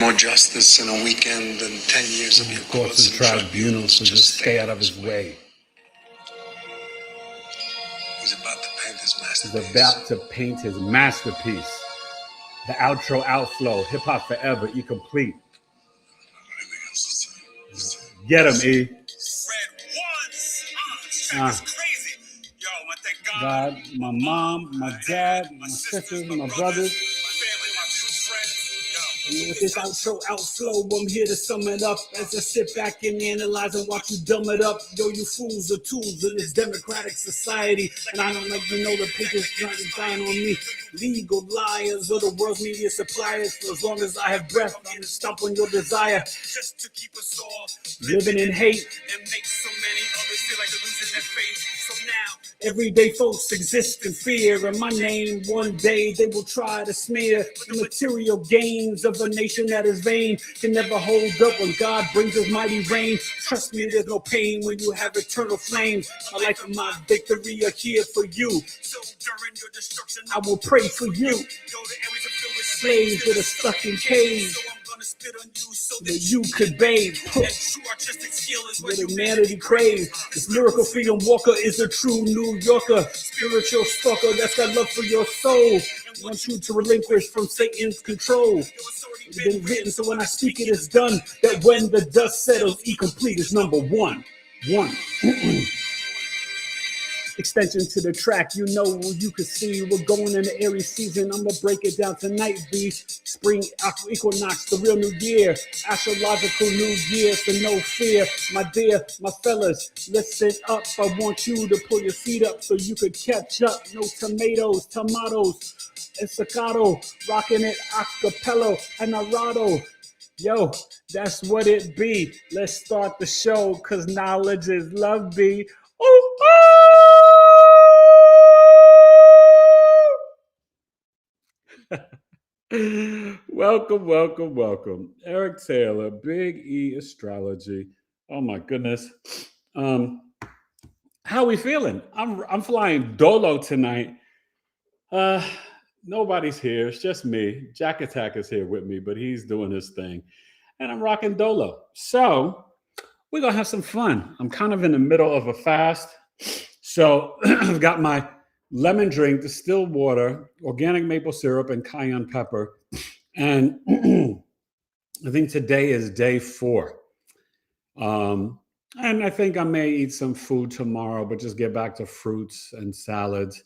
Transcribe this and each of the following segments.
More justice in a weekend than 10 years of your courts and tribunals, so just stay out of his way. He's about to paint his masterpiece. He's about to paint his masterpiece. The outro outflow, hip hop forever, E complete. Get him, E. God, my mom, my dad, my sisters, my brothers. And with this outflow, I'm here to sum it up as I sit back and analyze and watch you dumb it up. Yo, you fools are tools in this democratic society, and I don't let you know the papers dying on me. Legal liars or the world's media suppliers. For as long as I have breath, I'm gonna stomp on your desire. Just to keep us all living in hate and make so many others feel like they're losing their faith. So now, everyday folks exist in fear, and my name one day they will try to smear. The material gains of a nation that is vain can never hold up when God brings his mighty rain. Trust me, there's no pain when you have eternal flames. My life and my victory are here for you. So during your destruction, I will pray for you. Slaves that are stuck in caves, so that you could bathe. What humanity craves. This lyrical freedom walker is a true New Yorker. Spiritual stalker that's got love for your soul. Want you to relinquish from Satan's control. It's been written, so when I speak it is done. That when the dust settles, E complete is number one. Extension to the track, you know, you can see we're going in the Aries season. I'm gonna break it down tonight, B. Spring Equinox, the real new year. Astrological new year, so no fear. My dear, my fellas, listen up. I want you to pull your feet up so you could catch up. No tomatoes, estacado, rocking it acapella, and narado. Yo, that's what it be. Let's start the show, cause knowledge is love, B. Oh, Welcome. Eric Taylor, Big E Astrology. Oh my goodness. How we feeling? I'm flying dolo tonight. Nobody's here. It's just me. Jack Attack is here with me, but he's doing his thing. And I'm rocking dolo. So we're going to have some fun. I'm kind of in the middle of a fast. So I've got my lemon drink, distilled water, organic maple syrup, and cayenne pepper. And I think today is day 4. And I think I may eat some food tomorrow, but just get back to fruits and salads.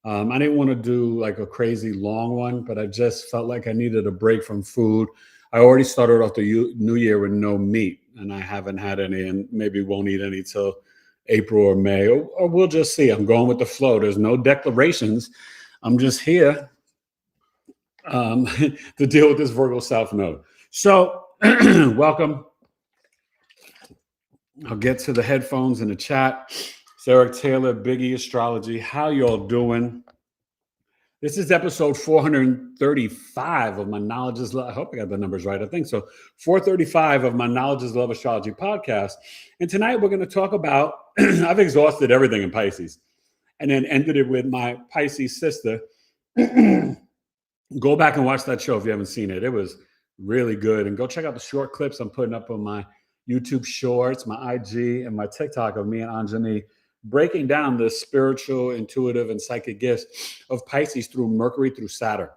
I didn't want to do like a crazy long one, but I just felt like I needed a break from food. I already started off the new year with no meat, and I haven't had any, and maybe won't eat any till April or May, or we'll just see. I'm going with the flow. There's no declarations. I'm just here to deal with this Virgo South Node. So welcome. I'll get to the headphones in the chat. It's Eric Taylor, BigEAstro Astrology. How y'all doing? This is episode 435 of my Knowledge is Love. I hope I got the numbers right. I think so. 435 of my Knowledge is Love Astrology podcast. And tonight we're going to talk about, I've exhausted everything in Pisces and then ended it with my Pisces sister. Go back and watch that show if you haven't seen it. It was really good. And go check out the short clips I'm putting up on my YouTube shorts, my IG, and my TikTok of me and Anjani breaking down the spiritual, intuitive, and psychic gifts of Pisces through Mercury through Saturn.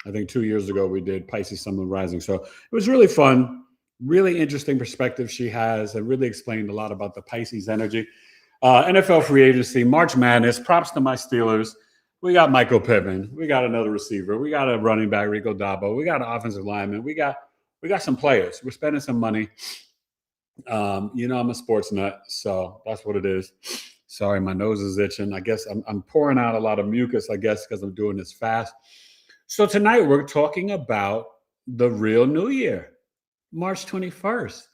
I think 2 years ago we did Pisces Sun Moon Rising. So it was really fun, really interesting perspective she has, and really explained a lot about the Pisces energy. NFL free agency, March Madness, props to my Steelers. We got Michael Pittman. We got another receiver. We got a running back, Rico Dabo. We got an offensive lineman. We got some players. We're spending some money. You know, I'm a sports nut, so that's what it is. Sorry, my nose is itching. I guess I'm pouring out a lot of mucus, I guess, because I'm doing this fast. So tonight we're talking about the real New Year, March 21st.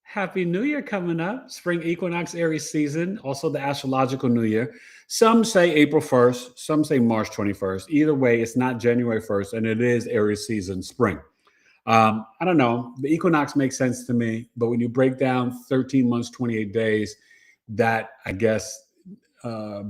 Happy New Year coming up. Spring Equinox Aries season, also the astrological New Year. Some say April 1st, some say March 21st. Either way, it's not January 1st, and it is Aries season, spring. I don't know. The equinox makes sense to me, but when you break down 13 months, 28 days, that I guess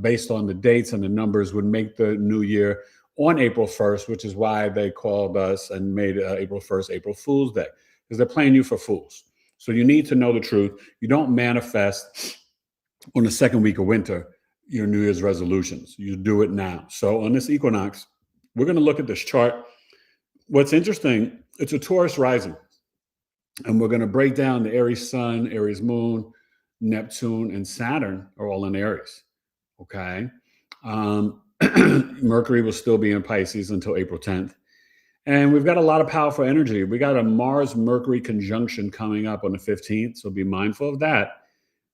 based on the dates and the numbers would make the new year on April 1st, which is why they called us and made April 1st April Fool's Day, because they're playing you for fools. So you need to know the truth. You don't manifest on the second week of winter your New Year's resolutions. You do it now. So on this equinox, we're going to look at this chart. What's interesting, it's a Taurus rising. And we're going to break down the Aries sun, Aries moon, Neptune, and Saturn are all in Aries. Okay. Mercury will still be in Pisces until April 10th. And we've got a lot of powerful energy. We got a Mars-Mercury conjunction coming up on the 15th. So be mindful of that.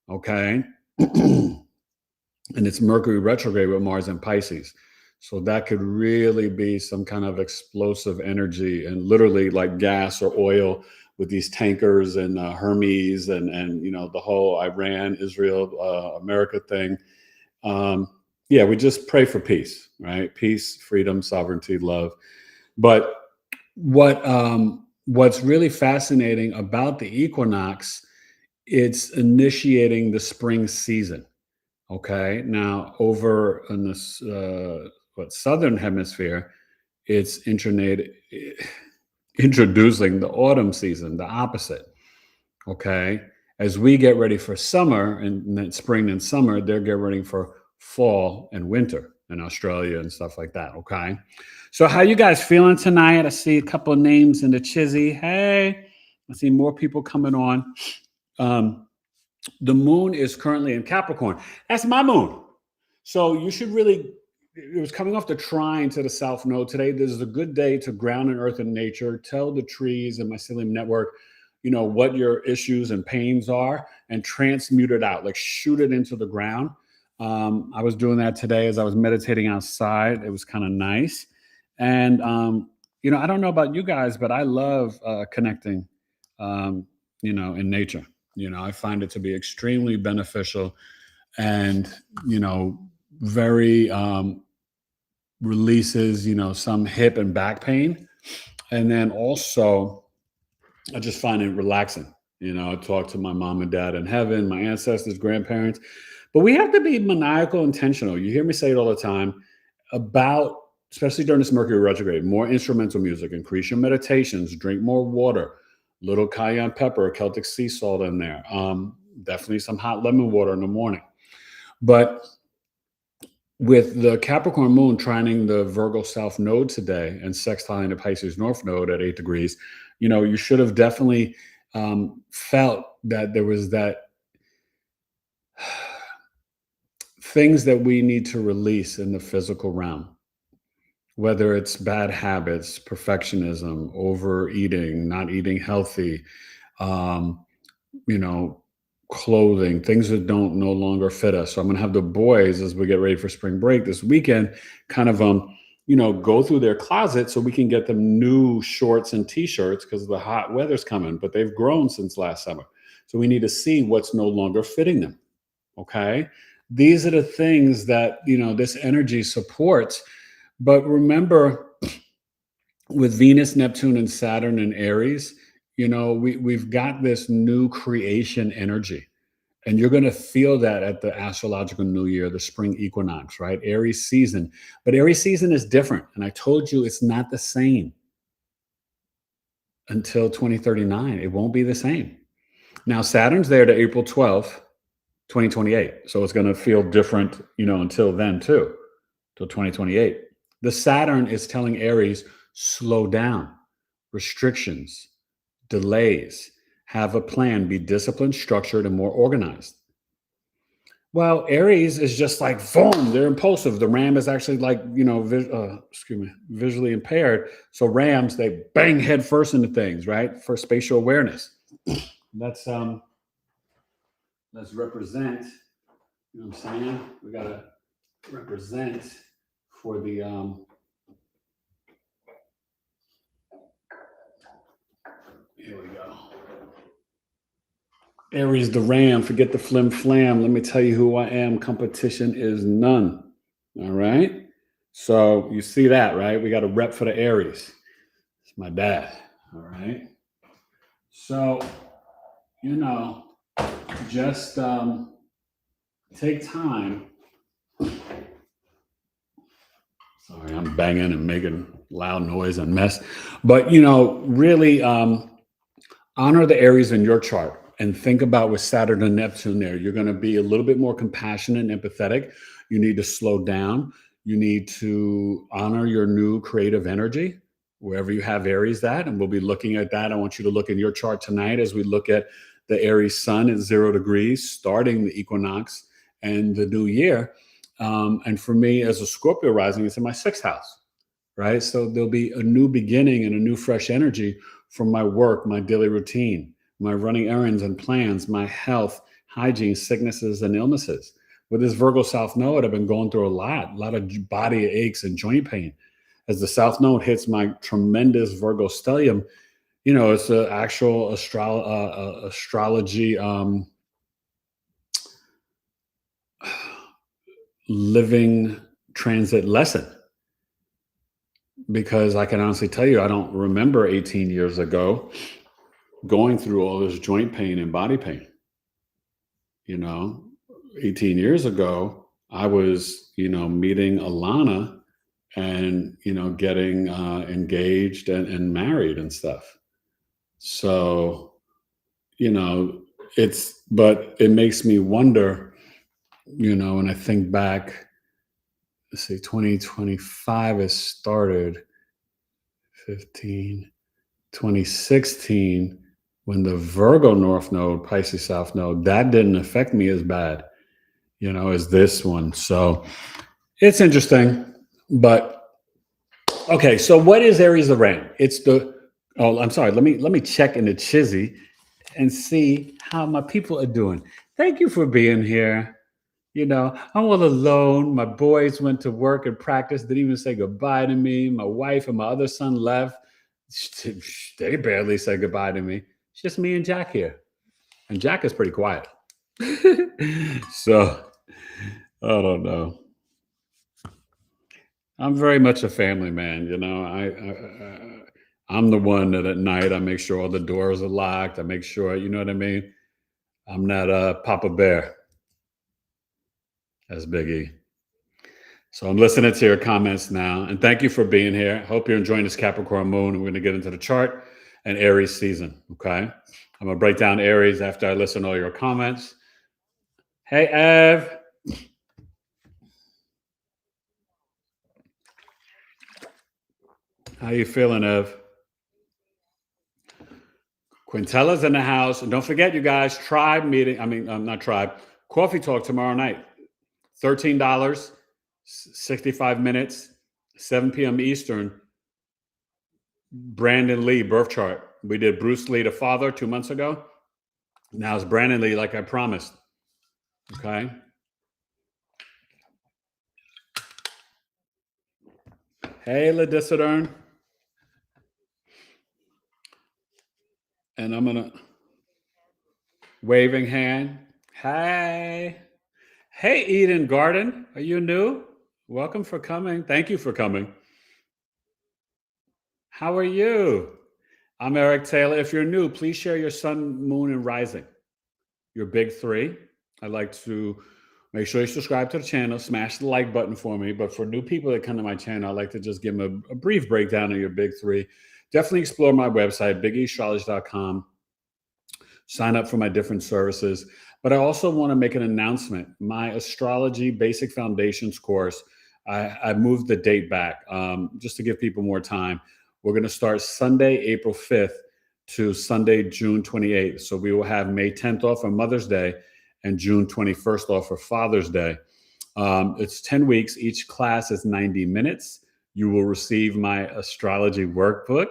Okay. And it's Mercury retrograde with Mars in Pisces. So that could really be some kind of explosive energy and literally like gas or oil with these tankers and Hermes and the whole Iran, Israel, America thing. We just pray for peace, right? Peace, freedom, sovereignty, love. But what's really fascinating about the equinox, it's initiating the spring season. Okay, now over in this southern hemisphere, it's introducing the autumn season, the opposite. Okay, as we get ready for summer and then spring and summer, they're getting ready for fall and winter in Australia and stuff like that. Okay, so how you guys feeling tonight? I see a couple of names in the chizzy. Hey, I see more people coming on. The moon is currently in Capricorn. That's my moon. So you should really, it was coming off the trine to the South Node today. This is a good day to ground and earth in nature, tell the trees and mycelium network, what your issues and pains are and transmute it out, like shoot it into the ground. I was doing that today as I was meditating outside. It was kind of nice. And, I don't know about you guys, but I love connecting, in nature. I find it to be extremely beneficial and, very releases, some hip and back pain. And then also, I just find it relaxing. I talk to my mom and dad in heaven, my ancestors, grandparents. But we have to be maniacal intentional. You hear me say it all the time about, especially during this Mercury retrograde, more instrumental music, increase your meditations, drink more water, little cayenne pepper, Celtic sea salt in there. Definitely some hot lemon water in the morning. But with the Capricorn moon trining the Virgo South node today and sextiling the Pisces North node at 8 degrees, you should have definitely felt that there was that things that we need to release in the physical realm. Whether it's bad habits, perfectionism, overeating, not eating healthy, clothing, things that don't no longer fit us. So I'm going to have the boys, as we get ready for spring break this weekend, kind of, go through their closet so we can get them new shorts and t-shirts because the hot weather's coming, but they've grown since last summer. So we need to see what's no longer fitting them. Okay. These are the things that, this energy supports. But remember, with Venus, Neptune, and Saturn and Aries, we've got this new creation energy. And you're going to feel that at the astrological new year, the spring equinox, right? Aries season. But Aries season is different. And I told you it's not the same until 2039. It won't be the same. Now, Saturn's there to April 12th, 2028. So it's going to feel different, until then too, till 2028. The Saturn is telling Aries, slow down, restrictions, delays, have a plan, be disciplined, structured, and more organized. Well, Aries is just like, boom, they're impulsive. The Ram is actually like, visually impaired. So Rams, they bang head first into things, right? For spatial awareness. Let's represent, you know what I'm saying? We got to represent for the, here we go. Aries, the Ram, forget the flim flam. Let me tell you who I am. Competition is none. All right. So you see that, right? We got a rep for the Aries. It's my dad. All right. So, just take time Sorry, I'm banging and making loud noise and mess. But, really honor the Aries in your chart and think about with Saturn and Neptune there. You're going to be a little bit more compassionate and empathetic. You need to slow down. You need to honor your new creative energy wherever you have Aries at. And we'll be looking at that. I want you to look in your chart tonight as we look at the Aries sun at 0 degrees, starting the equinox and the new year. And for me, as a Scorpio rising, it's in my 6th house, right? So there'll be a new beginning and a new fresh energy from my work, my daily routine, my running errands and plans, my health, hygiene, sicknesses, and illnesses. With this Virgo South Node, I've been going through a lot of body aches and joint pain. As the South Node hits my tremendous Virgo stellium, it's an actual astrology living transit lesson. Because I can honestly tell you, I don't remember 18 years ago going through all this joint pain and body pain. 18 years ago, I was, meeting Alana and, getting engaged and married and stuff. So, but it makes me wonder, when I think back, let's see, 2025 has started 2016, when the Virgo North Node, Pisces South Node, that didn't affect me as bad, as this one. So it's interesting. But okay, so what is Aries Aran? I'm sorry, let me check in the Chizzy and see how my people are doing. Thank you for being here. I'm all alone. My boys went to work and practice, didn't even say goodbye to me. My wife and my other son left. They barely said goodbye to me. It's just me and Jack here. And Jack is pretty quiet. So, I don't know. I'm very much a family man, I'm the one that at night I make sure all the doors are locked. I make sure, you know what I mean? I'm not Papa Bear. That's Big E. So I'm listening to your comments now. And thank you for being here. Hope you're enjoying this Capricorn moon. We're going to get into the chart and Aries season. Okay. I'm going to break down Aries after I listen to all your comments. Hey, Ev. How you feeling, Ev? Quintella's in the house. And don't forget, you guys, tribe meeting. Not tribe. Coffee talk tomorrow night. $13, 65 minutes, 7 p.m. Eastern. Brandon Lee birth chart. We did Bruce Lee, the father, 2 months ago. Now it's Brandon Lee, like I promised. Okay. Hey, Ladicedern. And I'm going to waving hand. Hey. Hey, Eden Garden. Are you new? Welcome for coming. Thank you for coming. How are you? I'm Eric Taylor. If you're new, please share your sun, moon, and rising. Your big 3. I'd like to make sure you subscribe to the channel, smash the like button for me. But for new people that come to my channel, I'd like to just give them a brief breakdown of your big 3. Definitely explore my website, BigEAstrology.com. Sign up for my different services. But I also want to make an announcement. My Astrology Basic Foundations course, I moved the date back just to give people more time. We're going to start Sunday, April 5th to Sunday, June 28th. So we will have May 10th off on Mother's Day and June 21st off for Father's Day. It's 10 weeks. Each class is 90 minutes. You will receive my astrology workbook.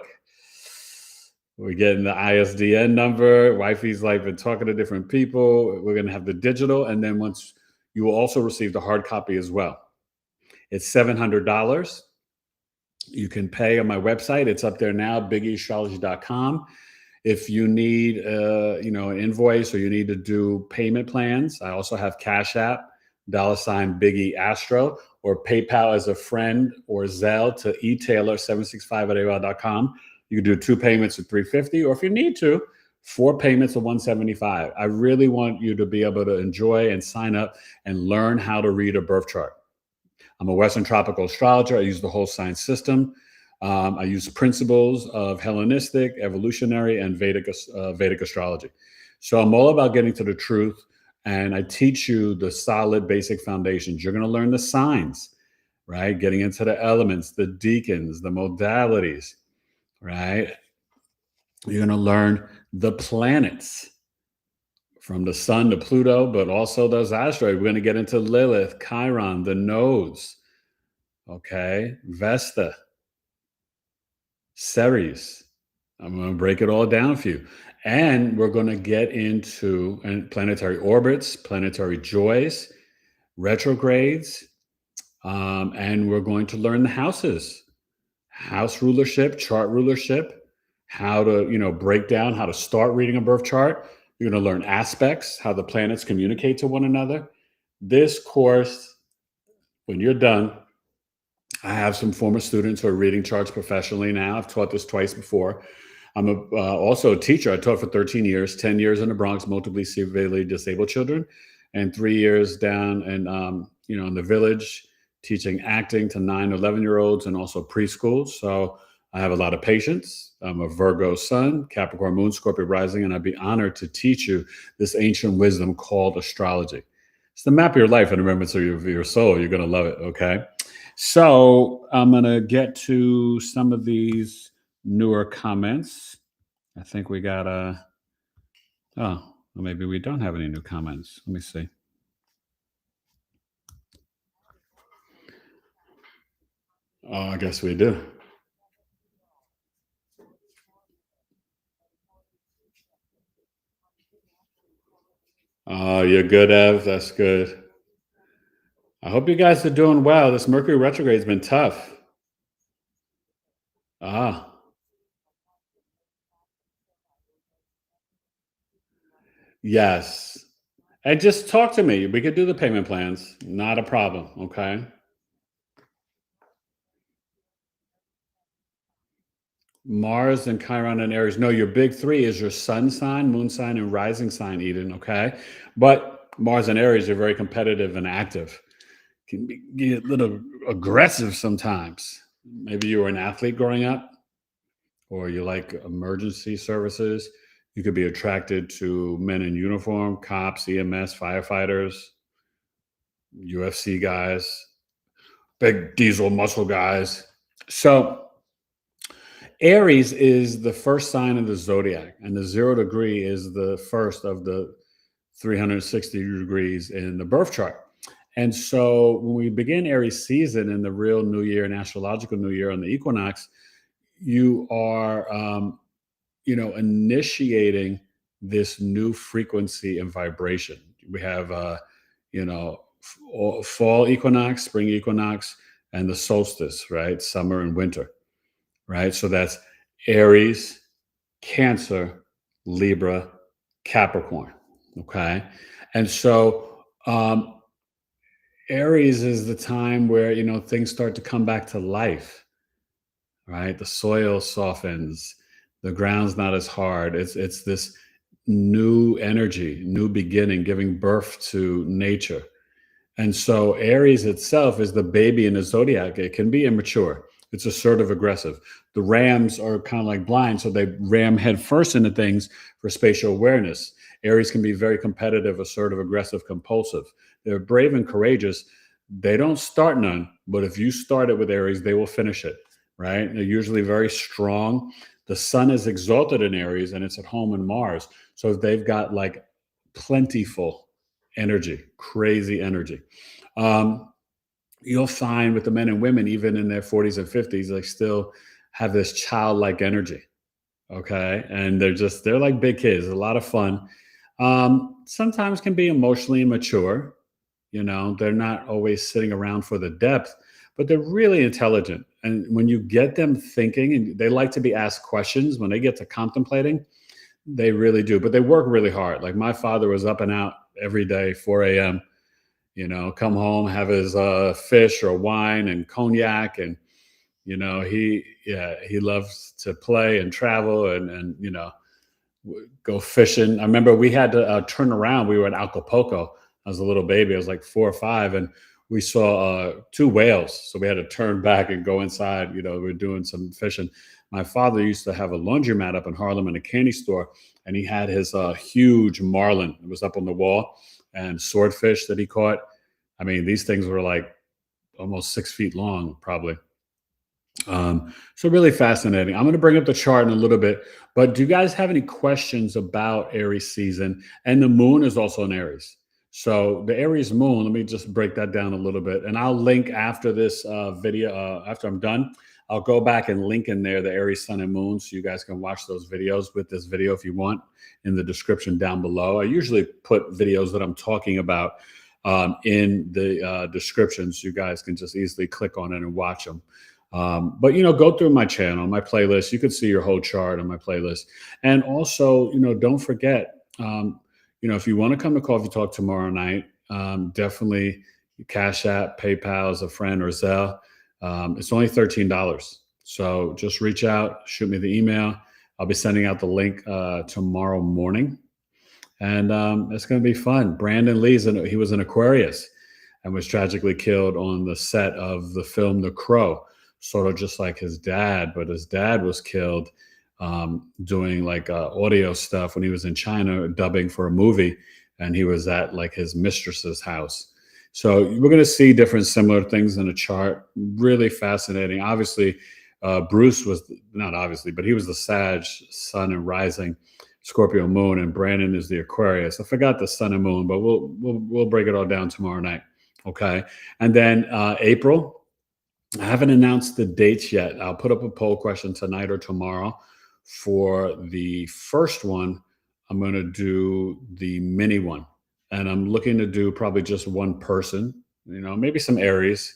We're getting the ISDN number. Wifey's been talking to different people. We're going to have the digital. And then once you will also receive the hard copy as well. It's $700. You can pay on my website. It's up there now, BigEAstrology.com. If you need, an invoice or you need to do payment plans, I also have Cash App, $BigEAstro, or PayPal as a friend, or Zelle to etaylor765@AOL.com. You can do 2 payments of $350, or if you need to, 4 payments of $175. I really want you to be able to enjoy and sign up and learn how to read a birth chart. I'm a Western tropical astrologer. I use the whole sign system. I use principles of Hellenistic, evolutionary, and Vedic astrology. So I'm all about getting to the truth, and I teach you the solid basic foundations. You're going to learn the signs, right? Getting into the elements, the decans, the modalities, right? You're going to learn the planets from the sun to Pluto, but also those asteroids. We're going to get into Lilith, Chiron, the nodes, okay? Vesta, Ceres. I'm going to break it all down for you. And we're going to get into planetary orbits, planetary joys, retrogrades, and we're going to learn the houses, house rulership, chart rulership, how to, break down, how to start reading a birth chart. You're going to learn aspects, how the planets communicate to one another. This course, when you're done, I have some former students who are reading charts professionally now. I've taught this twice before. I'm also a teacher. I taught for 13 years, 10 years in the Bronx, multiply severely disabled children, and 3 years down in the village, teaching acting to 9, 11-year-olds and also preschool. So I have a lot of patience. I'm a Virgo sun, Capricorn moon, Scorpio rising, and I'd be honored to teach you this ancient wisdom called astrology. It's the map of your life and the remembrance of your soul. You're going to love it, okay? So I'm going to get to some of these newer comments. I think we got maybe we don't have any new comments. Let me see. Oh, I guess we do. Oh, you're good, Ev. That's good. I hope you guys are doing well. This Mercury retrograde has been tough. Ah, yes. And just talk to me. We could do the payment plans. Not a problem. Okay. Mars and Chiron and Aries. No, your big three is your sun sign, moon sign, and rising sign, Eden. Okay. But Mars and Aries are very competitive and active. Can be a little aggressive sometimes. Maybe you were an athlete growing up, or you like emergency services. You could be attracted to men in uniform, cops, EMS, firefighters, UFC guys, big diesel muscle guys. So Aries is the first sign of the zodiac, and the 0 degree is the first of the 360 degrees in the birth chart. And so when we begin Aries season in the real new year and astrological new year on the equinox, you are, initiating this new frequency and vibration. We have, fall equinox, spring equinox, and the solstice, right? Summer and winter, right? So that's Aries, Cancer, Libra, Capricorn. Okay. And so Aries is the time where, things start to come back to life, right? The soil softens, the ground's not as hard. It's this new energy, new beginning, giving birth to nature. And so Aries itself is the baby in the zodiac. It can be immature. It's assertive, aggressive. The rams are kind of like blind, so they ram headfirst into things for spatial awareness. Aries can be very competitive, assertive, aggressive, compulsive. They're brave and courageous. They don't start none, but if you start it with Aries, they will finish it, right? They're usually very strong. The sun is exalted in Aries, and it's at home in Mars. So they've got like plentiful energy, crazy energy. You'll find with the men and women, even in their 40s and 50s, they still have this childlike energy. Okay. And they're like big kids, a lot of fun. Sometimes can be emotionally immature. They're not always sitting around for the depth, but they're really intelligent. And when you get them thinking, and they like to be asked questions, when they get to contemplating, they really do. But they work really hard. Like my father was up and out every day, 4 a.m., come home, have his fish or wine and cognac. And, he loves to play and travel and go fishing. I remember we had to turn around. We were in Acapulco. I was a little baby. I was like 4 or 5. And we saw 2 whales. So we had to turn back and go inside. We were doing some fishing. My father used to have a laundromat up in Harlem and a candy store, and he had his huge marlin. It was up on the wall, and swordfish that he caught. I mean, these things were like almost 6 feet long, probably. So really fascinating. I'm going to bring up the chart in a little bit, but do you guys have any questions about Aries season? And the moon is also in Aries. So the Aries moon, let me just break that down a little bit. And I'll link after this video, after I'm done, I'll go back and link in there the Aries sun and moon, so you guys can watch those videos with this video if you want in the description down below. I usually put videos that I'm talking about in the description, so you guys can just easily click on it and watch them. But, go through my channel, my playlist. You can see your whole chart on my playlist. And also, don't forget, if you want to come to Coffee Talk tomorrow night, definitely Cash App, PayPal as a friend, or Zelle. It's only $13. So just reach out, shoot me the email. I'll be sending out the link tomorrow morning. And it's going to be fun. Brandon Lee's, he was an Aquarius and was tragically killed on the set of the film The Crow. Sort of just like his dad, but his dad was killed doing like audio stuff when he was in China dubbing for a movie, and he was at like his mistress's house. So we're going to see different similar things in the chart. Really fascinating. Obviously, Bruce was not obviously, but he was the Sag sun and rising Scorpio moon, and Brandon is the Aquarius. I forgot the sun and moon, but we'll break it all down tomorrow night. Okay, and then April. I haven't announced the dates yet. I'll put up a poll question tonight or tomorrow. For the first one, I'm going to do the mini one. And I'm looking to do probably just one person, maybe some Aries.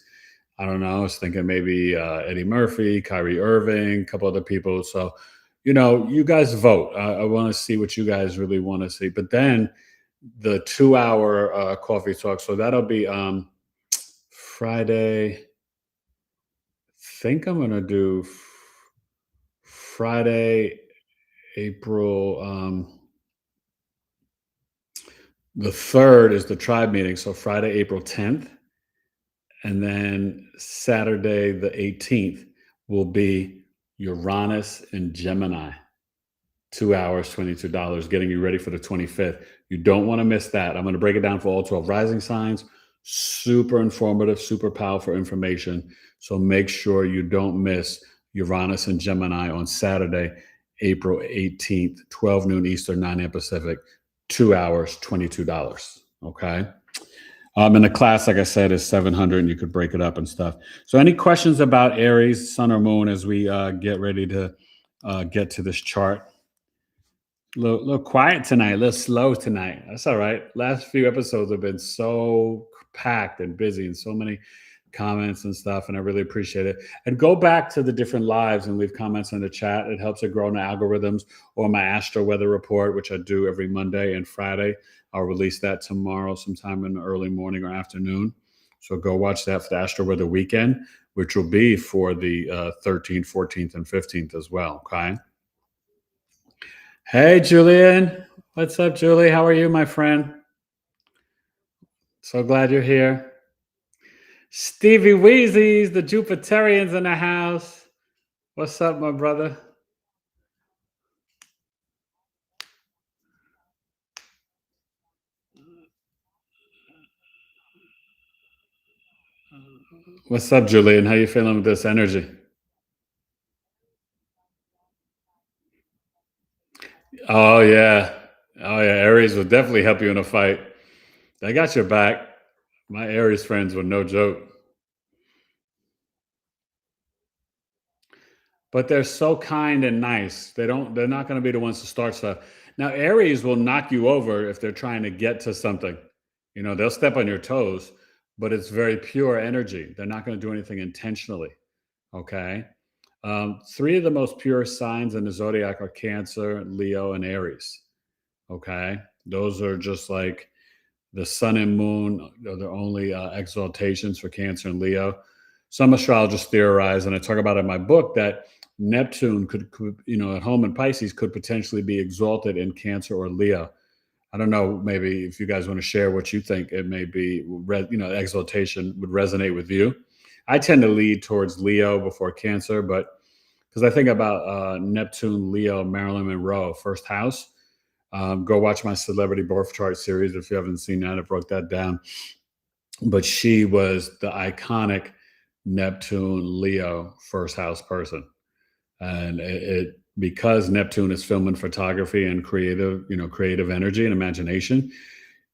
I don't know. I was thinking maybe Eddie Murphy, Kyrie Irving, a couple other people. So, you guys vote. I want to see what you guys really want to see. But then the 2-hour coffee talk. So that'll be Friday. Think I'm going to do Friday, April. The 3rd is the tribe meeting. So Friday, April 10th. And then Saturday, the 18th will be Uranus and Gemini. 2 hours, $22, getting you ready for the 25th. You don't want to miss that. I'm going to break it down for all 12 rising signs. Super informative, super powerful information. So make sure you don't miss Uranus and Gemini on Saturday, April 18th, 12 noon Eastern, 9 a.m. Pacific, 2 hours, $22. Okay. And the class, like I said, is $700, and you could break it up and stuff. So any questions about Aries, sun or moon, as we get ready to get to this chart? A little quiet tonight, a little slow tonight. That's all right. Last few episodes have been so packed and busy, and so many comments and stuff, and I really appreciate it. And go back to the different lives and leave comments in the chat. It helps it grow in the algorithms, or my Astro Weather Report, which I do every Monday and Friday. I'll release that tomorrow sometime in the early morning or afternoon. So go watch that for the Astro Weather Weekend, which will be for the 13th, 14th, and 15th as well. Okay. Hey, Julian. What's up, Julie? How are you, my friend? So glad you're here. Stevie Weezy's, the Jupiterians in the house. What's up, my brother? What's up, Julian? How you feeling with this energy? Oh, yeah. Oh, yeah. Aries will definitely help you in a fight. I got your back. My Aries friends were no joke. But they're so kind and nice. They're not going to be the ones to start stuff. Now, Aries will knock you over if they're trying to get to something. They'll step on your toes, but it's very pure energy. They're not going to do anything intentionally. Okay. 3 of the most pure signs in the zodiac are Cancer, Leo, and Aries. Okay. Those are just like the sun and moon are the only exaltations for Cancer and Leo. Some astrologers theorize, and I talk about it in my book, that Neptune could at home in Pisces could potentially be exalted in Cancer or Leo. I don't know, maybe if you guys want to share what you think it may be, exaltation would resonate with you. I tend to lead towards Leo before Cancer, but because I think about Neptune, Leo, Marilyn Monroe, first house. Go watch my celebrity birth chart series if you haven't seen that. I broke that down. But she was the iconic Neptune, Leo, first house person. And it because Neptune is film and photography and creative energy and imagination,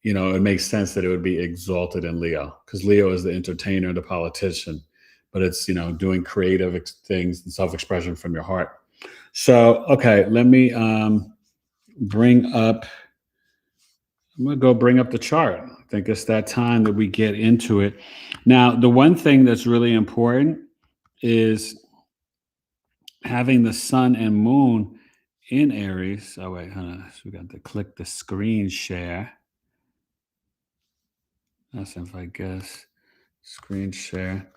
it makes sense that it would be exalted in Leo, because Leo is the entertainer, the politician, but it's, doing creative things and self-expression from your heart. So, okay, let me I'm going to go bring up the chart. I think it's that time that we get into it. Now, the one thing that's really important is having the sun and moon in Aries. Oh, wait, hold on. So we got to click the screen share. That's if I guess screen share.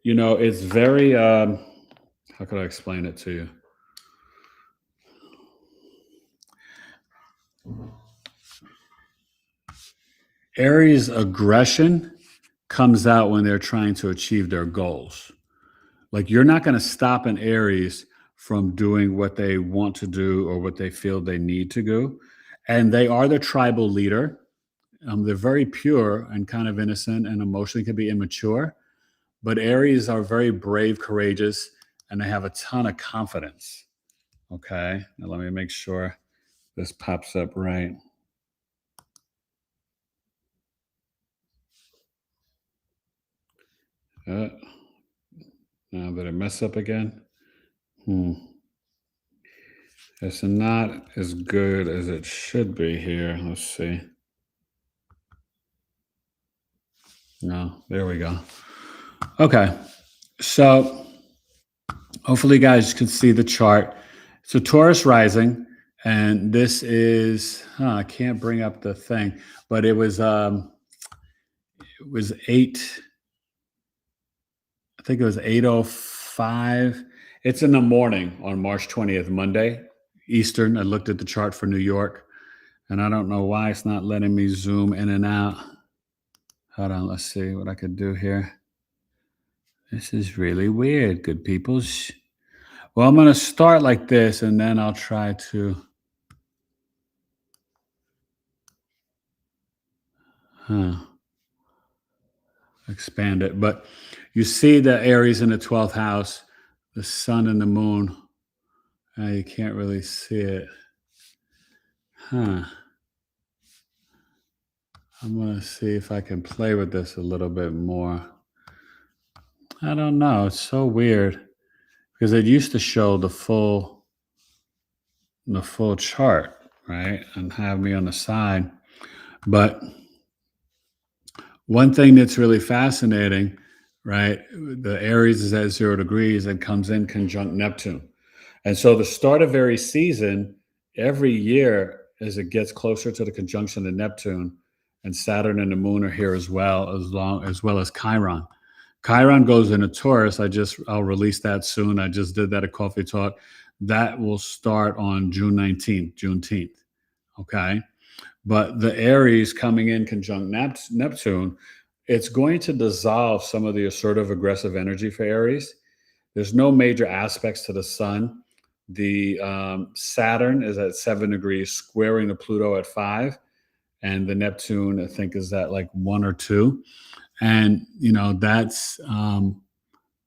It's very, how could I explain it to you? Aries aggression comes out when they're trying to achieve their goals. Like, you're not going to stop an Aries from doing what they want to do or what they feel they need to do. And they are the tribal leader. They're very pure and kind of innocent, and emotionally can be immature. But Aries are very brave, courageous, and they have a ton of confidence. Okay, now let me make sure this pops up right. Now did I mess up again? It's not as good as it should be here. Let's see. No, there we go. Okay, so hopefully you guys can see the chart. So Taurus rising, and this is, I can't bring up the thing, but it was 8, I think it was 8:05. It's in the morning on March 20th, Monday, Eastern. I looked at the chart for New York, and I don't know why it's not letting me zoom in and out. Hold on, let's see what I could do here. This is really weird, good peoples. Well, I'm going to start like this, and then I'll try to expand it. But you see the Aries in the 12th house, the sun and the moon. You can't really see it. I'm going to see if I can play with this a little bit more. I don't know. It's so weird, because it used to show the full chart, right? And have me on the side. But one thing that's really fascinating, right? The Aries is at 0 degrees and comes in conjunct Neptune. And so the start of Aries season, every year as it gets closer to the conjunction of Neptune, and Saturn and the moon are here as well as Chiron. Chiron goes into Taurus. I'll release that soon. I just did that at Coffee Talk. That will start on June 19th, Juneteenth. Okay. But the Aries coming in conjunct Neptune, it's going to dissolve some of the assertive, aggressive energy for Aries. There's no major aspects to the sun. The Saturn is at 7 degrees, squaring the Pluto at 5. And the Neptune, I think, is at like 1 or 2. And, that's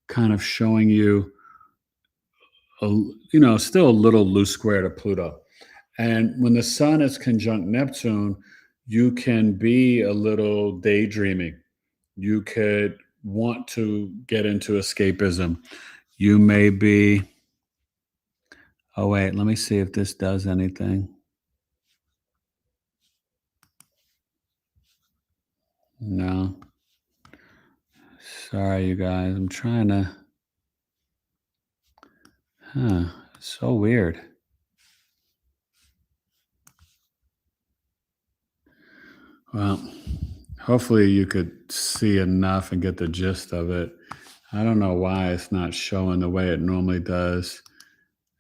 kind of showing you, still a little loose square to Pluto. And when the sun is conjunct Neptune, you can be a little daydreaming. You could want to get into escapism. You may be, oh, wait, let me see if this does anything. No. Sorry, you guys. I'm trying to. It's so weird. Well, hopefully you could see enough and get the gist of it. I don't know why it's not showing the way it normally does.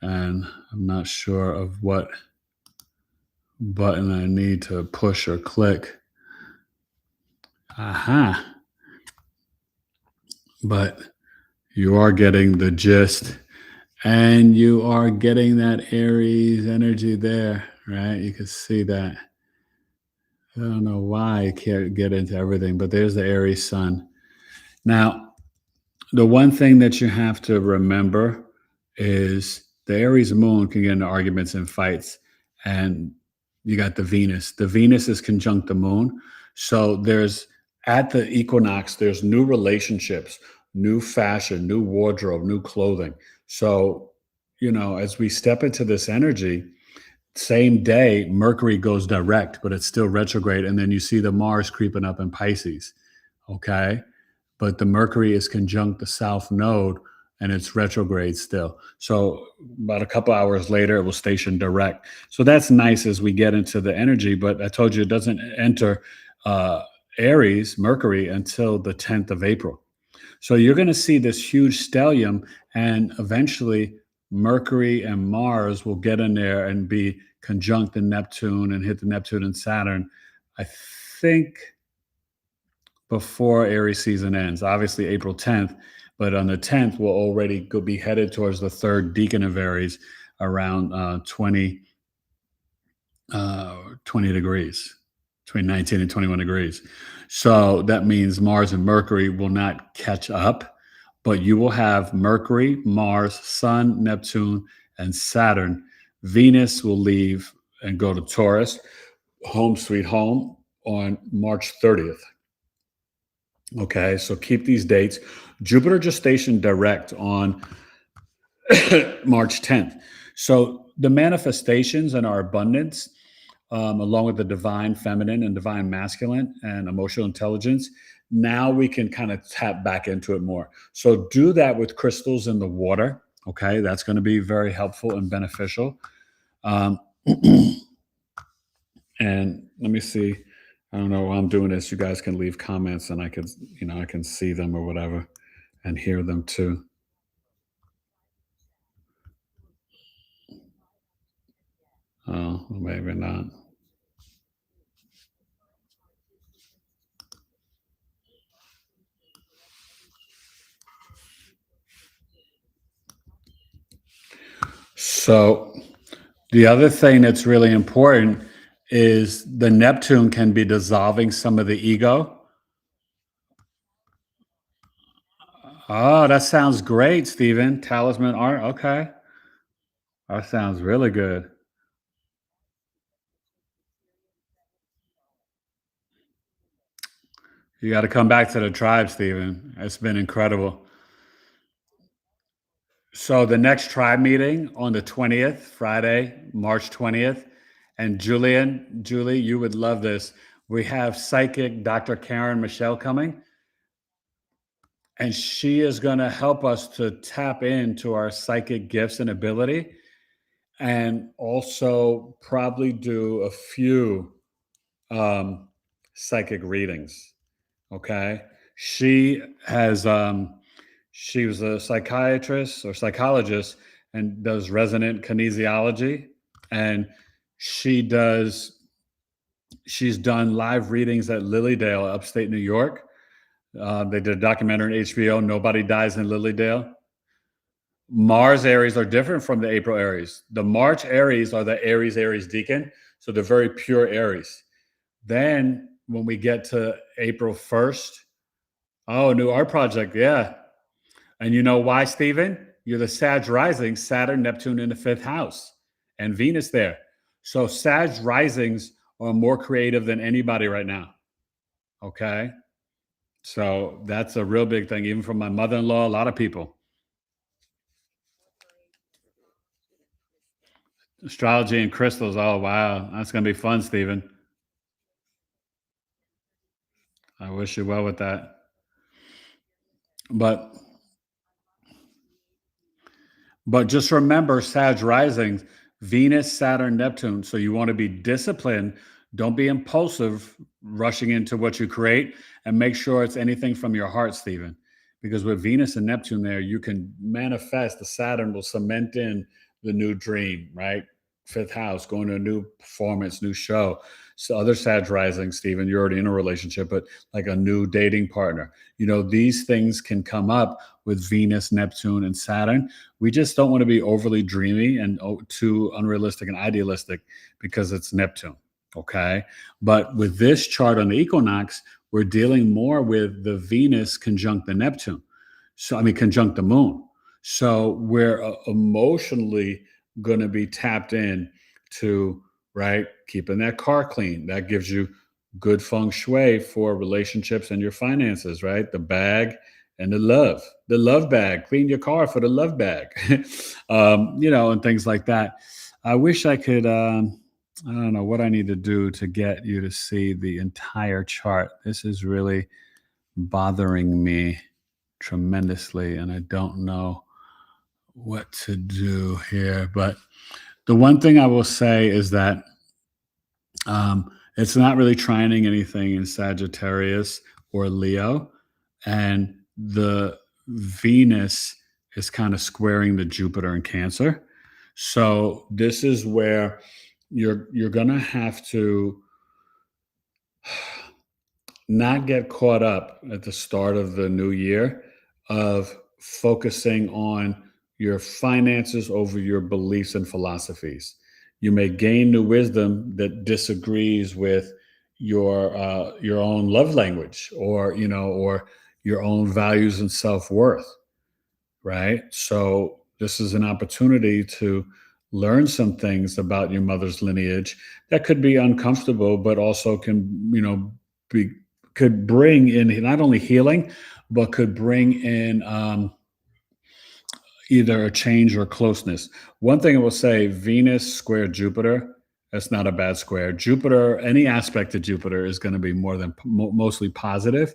And I'm not sure of what button I need to push or click. Aha. But you are getting the gist, and you are getting that Aries energy there, right? You can see that. I don't know why I can't get into everything, but there's the Aries sun. Now, the one thing that you have to remember is the Aries moon can get into arguments and fights, and you got the Venus. The Venus is conjunct the moon. So there's at the equinox, there's new relationships, new fashion, new wardrobe, new clothing. So, as we step into this energy, same day, Mercury goes direct, but it's still retrograde. And then you see the Mars creeping up in Pisces. Okay. But the Mercury is conjunct the South Node and it's retrograde still. So about a couple hours later, it will station direct. So that's nice as we get into the energy. But I told you it doesn't enter Aries, Mercury, until the 10th of April. So you're going to see this huge stellium, and eventually Mercury and Mars will get in there and be conjunct in Neptune and hit the Neptune and Saturn, I think, before Aries season ends. Obviously April 10th, but on the 10th we'll already be headed towards the third decan of Aries around 20 degrees, between 19 and 21 degrees. So that means Mars and Mercury will not catch up, but you will have Mercury, Mars, Sun, Neptune, and Saturn. Venus will leave and go to Taurus, home sweet home, on March 30th. Okay, so keep these dates. Jupiter just stationed direct on March 10th. So the manifestations and our abundance, along with the divine feminine and divine masculine and emotional intelligence, now we can kind of tap back into it more. So do that with crystals in the water. Okay, that's going to be very helpful and beneficial. And let me see. I don't know why I'm doing this. You guys can leave comments and I can see them or whatever and hear them too. Oh, well, maybe not. So the other thing that's really important is the Neptune can be dissolving some of the ego. Oh, that sounds great, Stephen. Talisman art. Okay. That sounds really good. You got to come back to the tribe, Stephen. It's been incredible. So the next tribe meeting on the 20th, Friday, March 20th. And Julie, you would love this. We have psychic Dr. Karen Michelle coming, and she is going to help us to tap into our psychic gifts and ability, and also probably do a few psychic readings. Okay. She has she was a psychiatrist or psychologist and does resonant kinesiology, and she's done live readings at Lilydale, upstate New York. They did a documentary on HBO, Nobody Dies in Lilydale. Mars Aries are different from the April Aries. The March Aries are the Aries Decan, so they're very pure Aries. Then when we get to April 1st, oh, new art project, yeah. And you know why, Stephen? You're the Sag rising, Saturn, Neptune in the 5th house, and Venus there. So Sag risings are more creative than anybody right now. Okay. So that's a real big thing, even from my mother-in-law, a lot of people. Astrology and crystals. Oh, wow. That's going to be fun, Stephen. I wish you well with that. But just remember, Sag risings, Venus, Saturn, Neptune. So you want to be disciplined. Don't be impulsive, rushing into what you create, and make sure it's anything from your heart, Stephen. Because with Venus and Neptune there, you can manifest. The Saturn will cement in the new dream, right? fifth house, going to a new performance, new show. So other Sag rising, Stephen, you're already in a relationship, but like a new dating partner. These things can come up with Venus, Neptune, and Saturn. We just don't want to be overly dreamy and too unrealistic and idealistic because it's Neptune. Okay. But with this chart on the equinox, we're dealing more with the Venus conjunct the Neptune. Conjunct the moon. So we're emotionally going to be tapped in to, right, keeping that car clean. That gives you good feng shui for relationships and your finances, right? The bag and the love bag. Clean your car for the love bag, and things like that. I wish I could, I don't know what I need to do to get you to see the entire chart. This is really bothering me tremendously, and I don't know what to do here. But the one thing I will say is that it's not really trining anything in Sagittarius or Leo, and the Venus is kind of squaring the Jupiter in Cancer. So this is where you're gonna have to not get caught up at the start of the new year of focusing on your finances over your beliefs and philosophies. You may gain new wisdom that disagrees with your own love language, or your own values and self-worth, right? So this is an opportunity to learn some things about your mother's lineage that could be uncomfortable, but also can could bring in not only healing, but could bring in either a change or closeness. One thing I will say, Venus square Jupiter, that's not a bad square. Jupiter, any aspect of Jupiter is going to be mostly positive.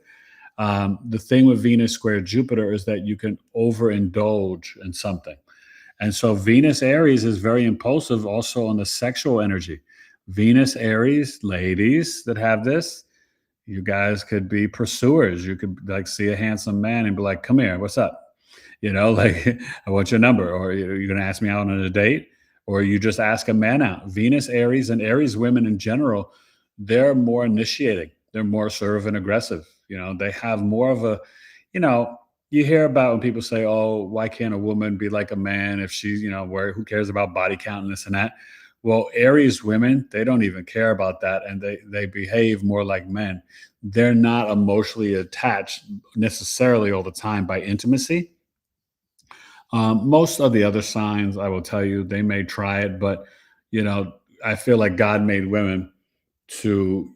The thing with Venus square Jupiter is that you can overindulge in something. And so Venus Aries is very impulsive also on the sexual energy. Venus Aries, ladies that have this, you guys could be pursuers. You could see a handsome man and be like, come here, what's up? I want your number, or you're going to ask me out on a date, or you just ask a man out. Venus, Aries, and Aries women in general, they're more initiating. They're more assertive and aggressive. They have more of a, you hear about when people say, oh, why can't a woman be like a man if she's, who cares about body count and this and that? Well, Aries women, they don't even care about that, and they behave more like men. They're not emotionally attached necessarily all the time by intimacy. Most of the other signs, I will tell you, they may try it, but I feel like God made women to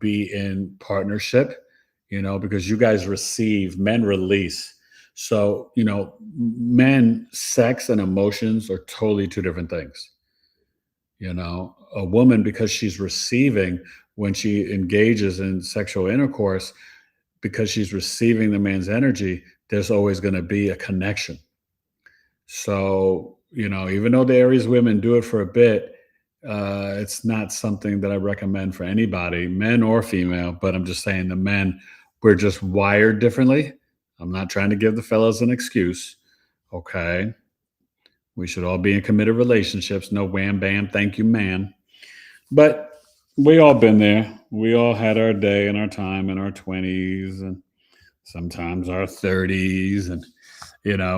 be in partnership, because you guys receive, men release. So men, sex and emotions are totally two different things. A woman, because she's receiving when she engages in sexual intercourse, because she's receiving the man's energy, there's always going to be a connection. So, even though the Aries women do it for a bit, it's not something that I recommend for anybody, men or female, but I'm just saying the men, we're just wired differently. I'm not trying to give the fellas an excuse. Okay. We should all be in committed relationships. No wham, bam, thank you, man. But we all been there. We all had our day and our time in our 20s and sometimes our 30s and,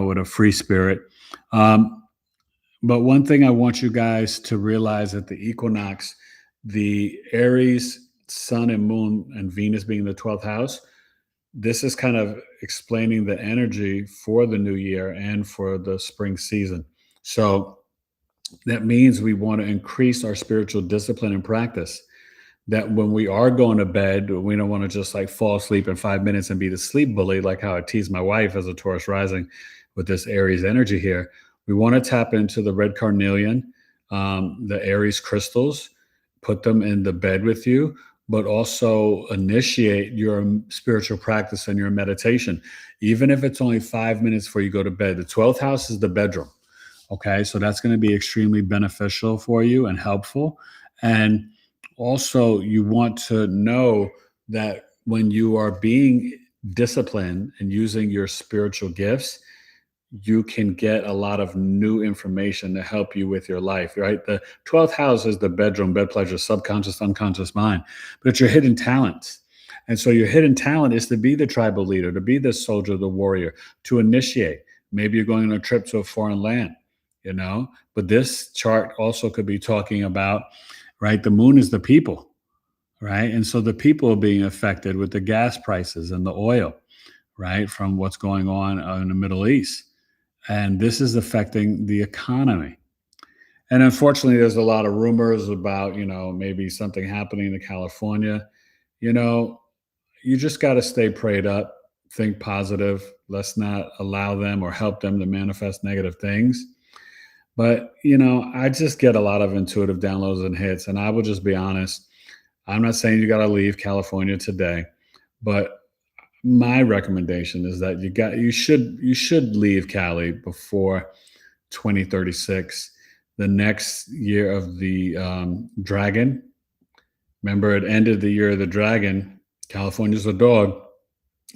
with a free spirit. But one thing I want you guys to realize at the equinox, the Aries, Sun and Moon and Venus being the 12th house, this is kind of explaining the energy for the new year and for the spring season. So that means we want to increase our spiritual discipline and practice. That when we are going to bed, we don't want to just fall asleep in 5 minutes and be the sleep bully, like how I tease my wife as a Taurus rising with this Aries energy here. We want to tap into the red carnelian, the Aries crystals, put them in the bed with you, but also initiate your spiritual practice and your meditation, even if it's only 5 minutes before you go to bed. The 12th house is the bedroom. Okay, so that's going to be extremely beneficial for you and helpful. And also, you want to know that when you are being disciplined and using your spiritual gifts, you can get a lot of new information to help you with your life, right? The 12th house is the bedroom, bed pleasure, subconscious, unconscious mind, but it's your hidden talents. And so your hidden talent is to be the tribal leader, to be the soldier, the warrior, to initiate. Maybe you're going on a trip to a foreign land, you know, but this chart also could be talking about, right? The moon is the people, right? And so the people are being affected with the gas prices and the oil, right? From what's going on in the Middle East. And this is affecting the economy. And unfortunately, there's a lot of rumors about, maybe something happening in California. You know, you just got to stay prayed up, think positive. Let's not allow them or help them to manifest negative things. But, I just get a lot of intuitive downloads and hits. And I will just be honest. I'm not saying you got to leave California today, but my recommendation is that you should leave Cali before 2036, the next year of the dragon. Remember, it ended the year of the dragon. California's a dog,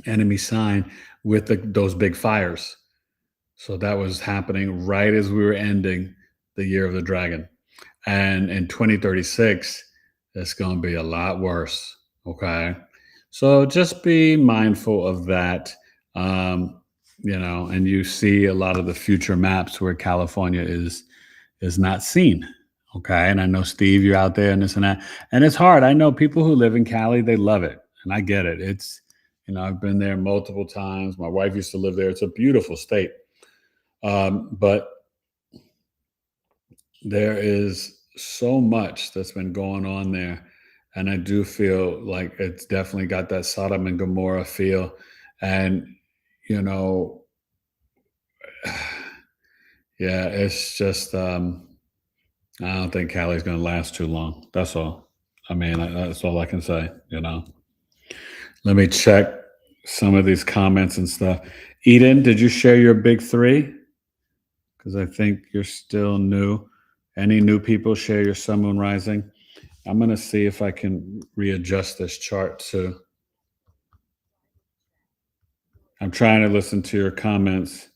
enemy sign with those big fires. So that was happening right as we were ending the year of the dragon. And in 2036, it's going to be a lot worse. Okay. So just be mindful of that, and you see a lot of the future maps where California is not seen. Okay. And I know, Steve, you're out there and this and that. And it's hard. I know people who live in Cali, they love it. And I get it. It's, I've been there multiple times. My wife used to live there. It's a beautiful state. But there is so much that's been going on there. And I do feel like it's definitely got that Sodom and Gomorrah feel. And, yeah, it's just, I don't think Cali's going to last too long. That's all. I mean, that's all I can say, Let me check some of these comments and stuff. Eden, did you share your big three? Because I think you're still new. Any new people, share your sun, moon, rising. I'm going to see if I can readjust this chart too. I'm trying to listen to your comments,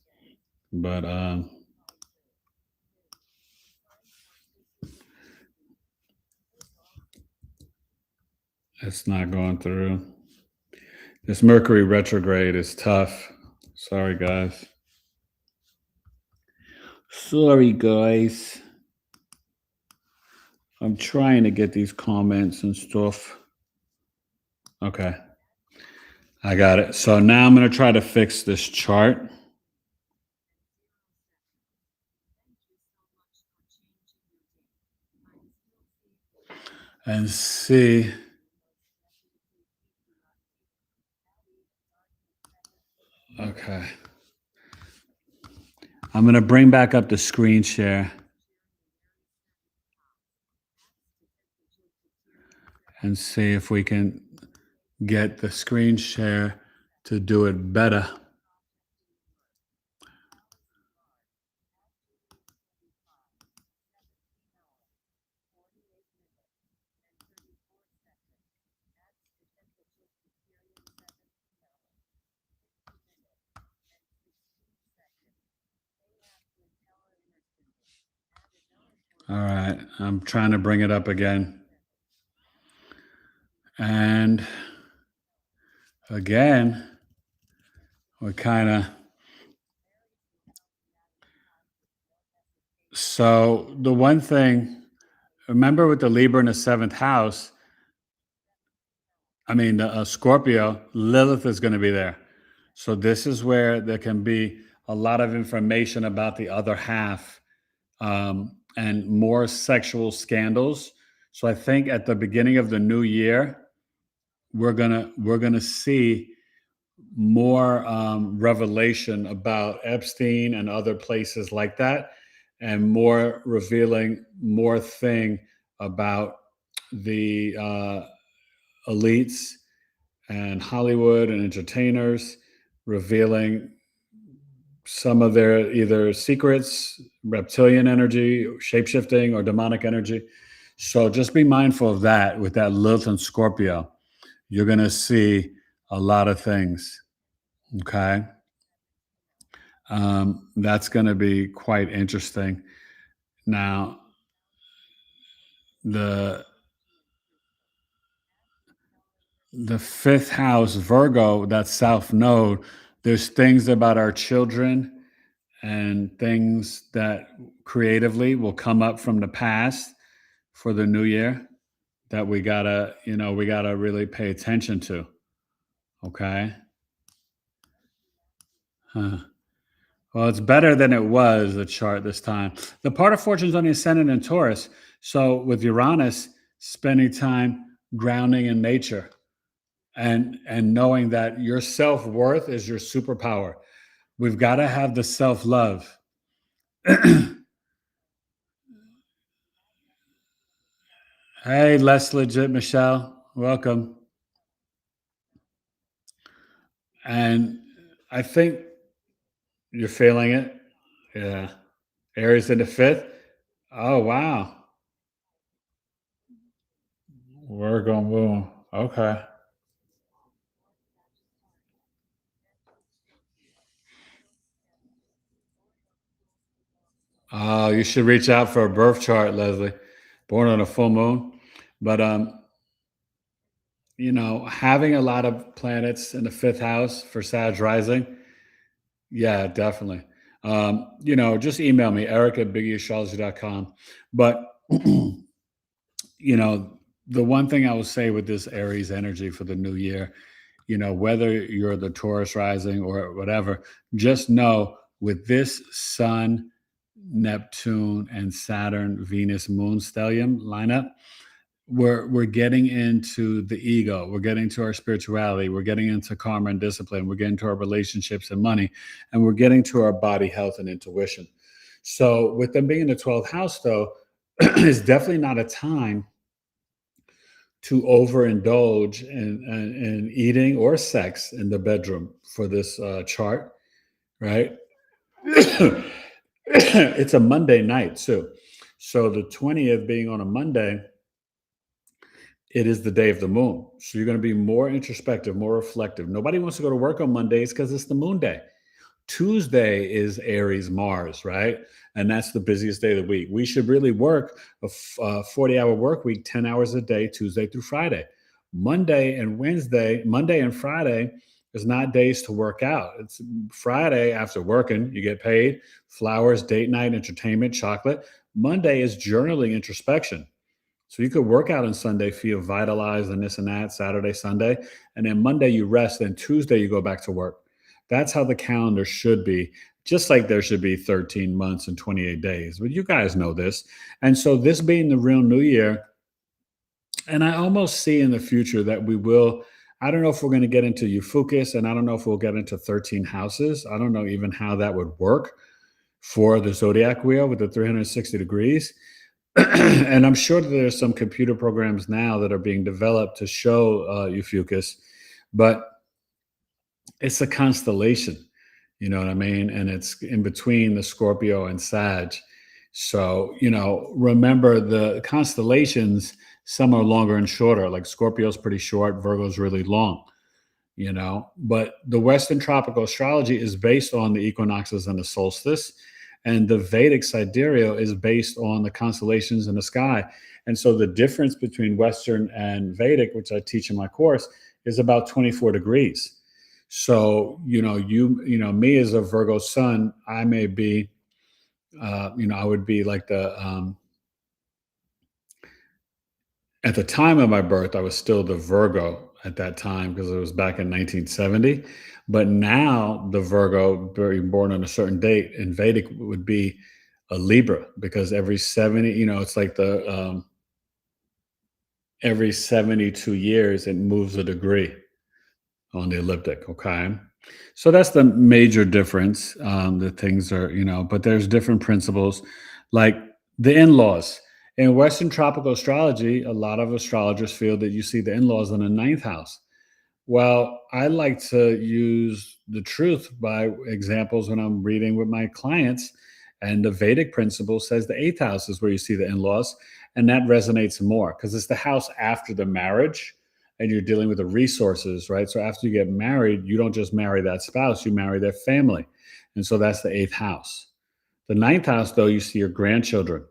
but it's not going through. This Mercury retrograde is tough. Sorry, guys. I'm trying to get these comments and stuff. Okay. I got it. So now I'm going to try to fix this chart. And see. Okay. I'm going to bring back up the screen share. And see if we can get the screen share to do it better. All right, I'm trying to bring it up again. And again, we're kind of, so the one thing, remember with the Libra in the 7th house, Scorpio, Lilith is going to be there. So this is where there can be a lot of information about the other half, and more sexual scandals. So I think at the beginning of the new year, we're gonna see more revelation about Epstein and other places like that, and more revealing more thing about the elites and Hollywood and entertainers, revealing some of their either secrets, reptilian energy, shape-shifting, or demonic energy. So just be mindful of that with that Lilith and Scorpio. You're going to see a lot of things. Okay. That's going to be quite interesting. Now, the fifth house, Virgo, that South Node, there's things about our children and things that creatively will come up from the past for the new year that we gotta really pay attention to. Okay. Huh. Well, it's better than it was, the chart this time. The part of fortune's on the ascendant in Taurus. So with Uranus, spending time grounding in nature and knowing that your self-worth is your superpower. We've got to have the self-love. Hey, less legit, Michelle. Welcome. And I think you're feeling it. Yeah. Aries in the fifth. Oh, wow. Virgo moon. Okay. Oh, you should reach out for a birth chart, Leslie. Born on a full moon. But having a lot of planets in the fifth house for Sag rising, yeah, definitely. Just email me, Eric at BigEAstrology.com. But the one thing I will say with this Aries energy for the new year, whether you're the Taurus rising or whatever, just know with this Sun, Neptune, and Saturn, Venus, Moon stellium lineup, we're getting into the ego, we're getting to our spirituality, we're getting into karma and discipline, we're getting to our relationships and money, and we're getting to our body health and intuition. So with them being in the 12th house, though, is definitely not a time to overindulge in eating or sex in the bedroom for this chart, right? It's a Monday night too. So the 20th being on a Monday, it is the day of the moon. So you're going to be more introspective, more reflective. Nobody wants to go to work on Mondays because it's the moon day. Tuesday is Aries Mars, right? And that's the busiest day of the week. We should really work a 40-hour work week, 10 hours a day, Tuesday through Friday. Monday and Friday is not days to work out. It's Friday after working, you get paid, flowers, date night, entertainment, chocolate. Monday is journaling, introspection. So you could work out on Sunday, feel vitalized and this and that, Saturday, Sunday, and then Monday you rest, then Tuesday you go back to work. That's how the calendar should be, just like there should be 13 months and 28 days. But you guys know this. And so this being the real new year, and I almost see in the future that I don't know if we're going to get into Eufucus, and I don't know if we'll get into 13 houses. I don't know even how that would work for the zodiac wheel with the 360 degrees. And I'm sure that there's some computer programs now that are being developed to show Eufucus, but it's a constellation, you know what I mean? And it's in between the Scorpio and Sag. So, remember the constellations, some are longer and shorter, like Scorpio's pretty short, Virgo's really long, but the Western tropical astrology is based on the equinoxes and the solstice. And the Vedic sidereal is based on the constellations in the sky. And so the difference between Western and Vedic, which I teach in my course, is about 24 degrees. So, me as a Virgo sun, I may be, I would be like at the time of my birth, I was still the Virgo at that time because it was back in 1970. But now the Virgo, being born on a certain date in Vedic, would be a Libra because every 70, it's like every 72 years, it moves a degree on the ecliptic. Okay. So that's the major difference. The things are, but there's different principles like the in-laws. In Western tropical astrology, a lot of astrologers feel that you see the in-laws in the ninth house. Well, I like to use the truth by examples when I'm reading with my clients. And the Vedic principle says the eighth house is where you see the in-laws. And that resonates more because it's the house after the marriage and you're dealing with the resources, right? So after you get married, you don't just marry that spouse, you marry their family. And so that's the 8th house. The 9th house, though, you see your grandchildren,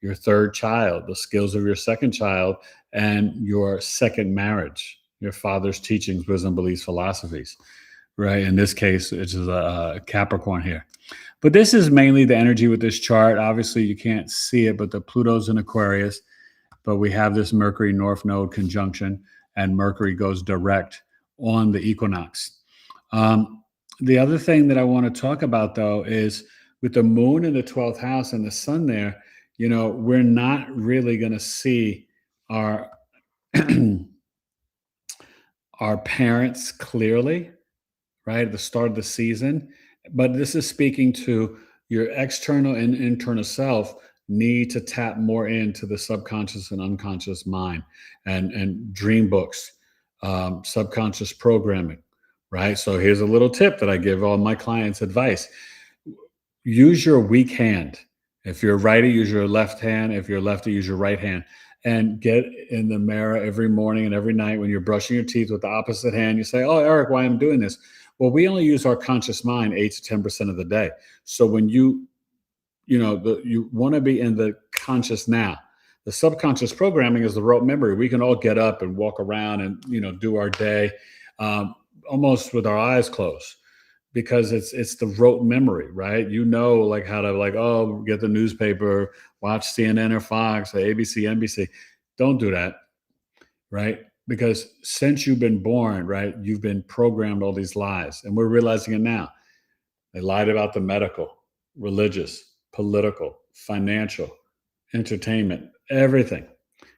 your 3rd child, the skills of your 2nd child, and your 2nd marriage, your father's teachings, wisdom, beliefs, philosophies, right? In this case, it's a Capricorn here. But this is mainly the energy with this chart. Obviously, you can't see it, but the Pluto's in Aquarius. But we have this Mercury North Node conjunction, and Mercury goes direct on the equinox. The other thing that I want to talk about, though, is with the moon in the 12th house and the sun there, we're not really going to see our our parents clearly, right, at the start of the season. But this is speaking to your external and internal self need to tap more into the subconscious and unconscious mind and dream books, subconscious programming, right? So here's a little tip that I give all my clients advice. Use your weak hand. If you're righty, use your left hand. If you're lefty, use your right hand. And get in the mirror every morning and every night when you're brushing your teeth with the opposite hand. You say, oh, Eric, why am I doing this? Well, we only use our conscious mind 8 to 10% of the day. So when you want to be in the conscious now. The subconscious programming is the rote memory. We can all get up and walk around and do our day almost with our eyes closed, because it's the rote memory, right? Like how to get the newspaper, watch CNN or Fox or ABC, NBC. Don't do that, right? Because since you've been born, right, you've been programmed all these lies, and we're realizing it now. They lied about the medical, religious, political, financial, entertainment, everything,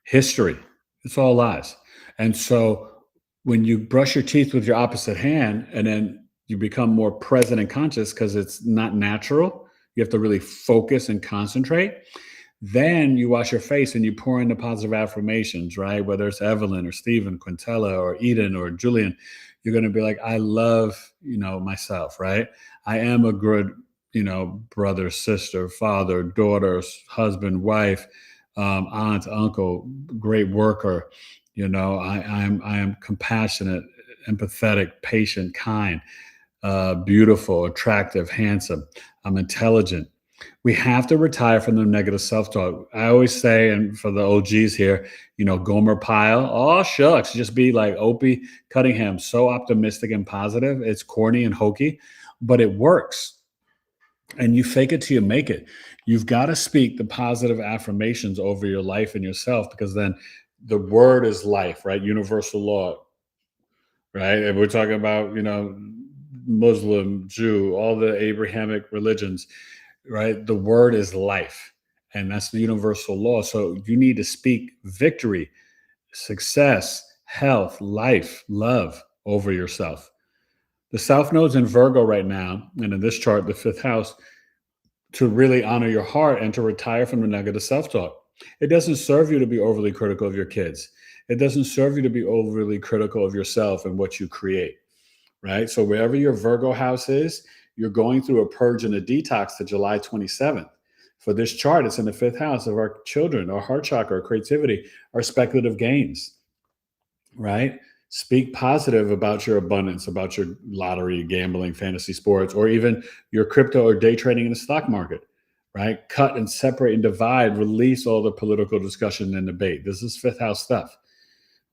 history. It's all lies. And so when you brush your teeth with your opposite hand and then you become more present and conscious because it's not natural, you have to really focus and concentrate. Then you wash your face and you pour in the positive affirmations, right? Whether it's Evelyn or Stephen, Quintella or Eden or Julian, you're going to be like, I love, myself, right? I am a good, brother, sister, father, daughter, husband, wife, aunt, uncle, great worker. I am compassionate, empathetic, patient, kind, beautiful, attractive, handsome. I'm intelligent. We have to retire from the negative self-talk. I always say, and for the OGs here, Gomer Pyle, oh shucks, just be like Opie Cunningham, so optimistic and positive. It's corny and hokey, but it works. And you fake it till you make it. You've got to speak the positive affirmations over your life and yourself, because then the word is life, right? Universal law, right? And we're talking about, Muslim, Jew, all the Abrahamic religions, right? The word is life, and that's the universal law. So you need to speak victory, success, health, life, love over yourself. The South Node's in Virgo right now, and in this chart, the 5th house, to really honor your heart and to retire from the negative self-talk. It doesn't serve you to be overly critical of your kids. It doesn't serve you to be overly critical of yourself and what you create, right? So wherever your Virgo house is, you're going through a purge and a detox to July 27th. For this chart, it's in the 5th house of our children, our heart chakra, our creativity, our speculative gains, right? Speak positive about your abundance, about your lottery, gambling, fantasy sports, or even your crypto or day trading in the stock market, right? Cut and separate and divide, release all the political discussion and debate. This is 5th house stuff,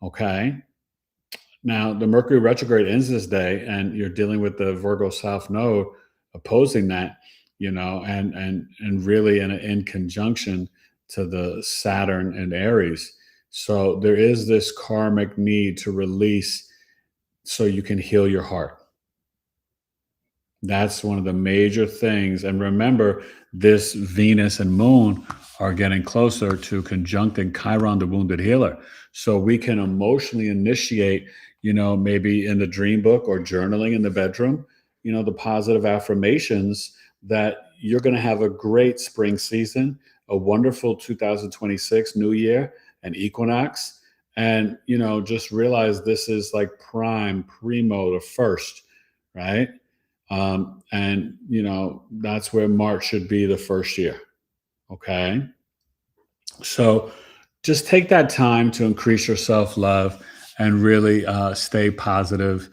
okay? Now, the Mercury retrograde ends this day, and you're dealing with the Virgo South Node opposing that, and really in conjunction to the Saturn and Aries. So there is this karmic need to release so you can heal your heart. That's one of the major things. And remember, this Venus and Moon are getting closer to conjuncting Chiron, the wounded healer. So we can emotionally initiate, maybe in the dream book or journaling in the bedroom, the positive affirmations that you're going to have a great spring season, a wonderful 2026 new year, an equinox. And, just realize this is like primo, the first, right? And that's where March should be the first year. Okay. So just take that time to increase your self-love and really stay positive.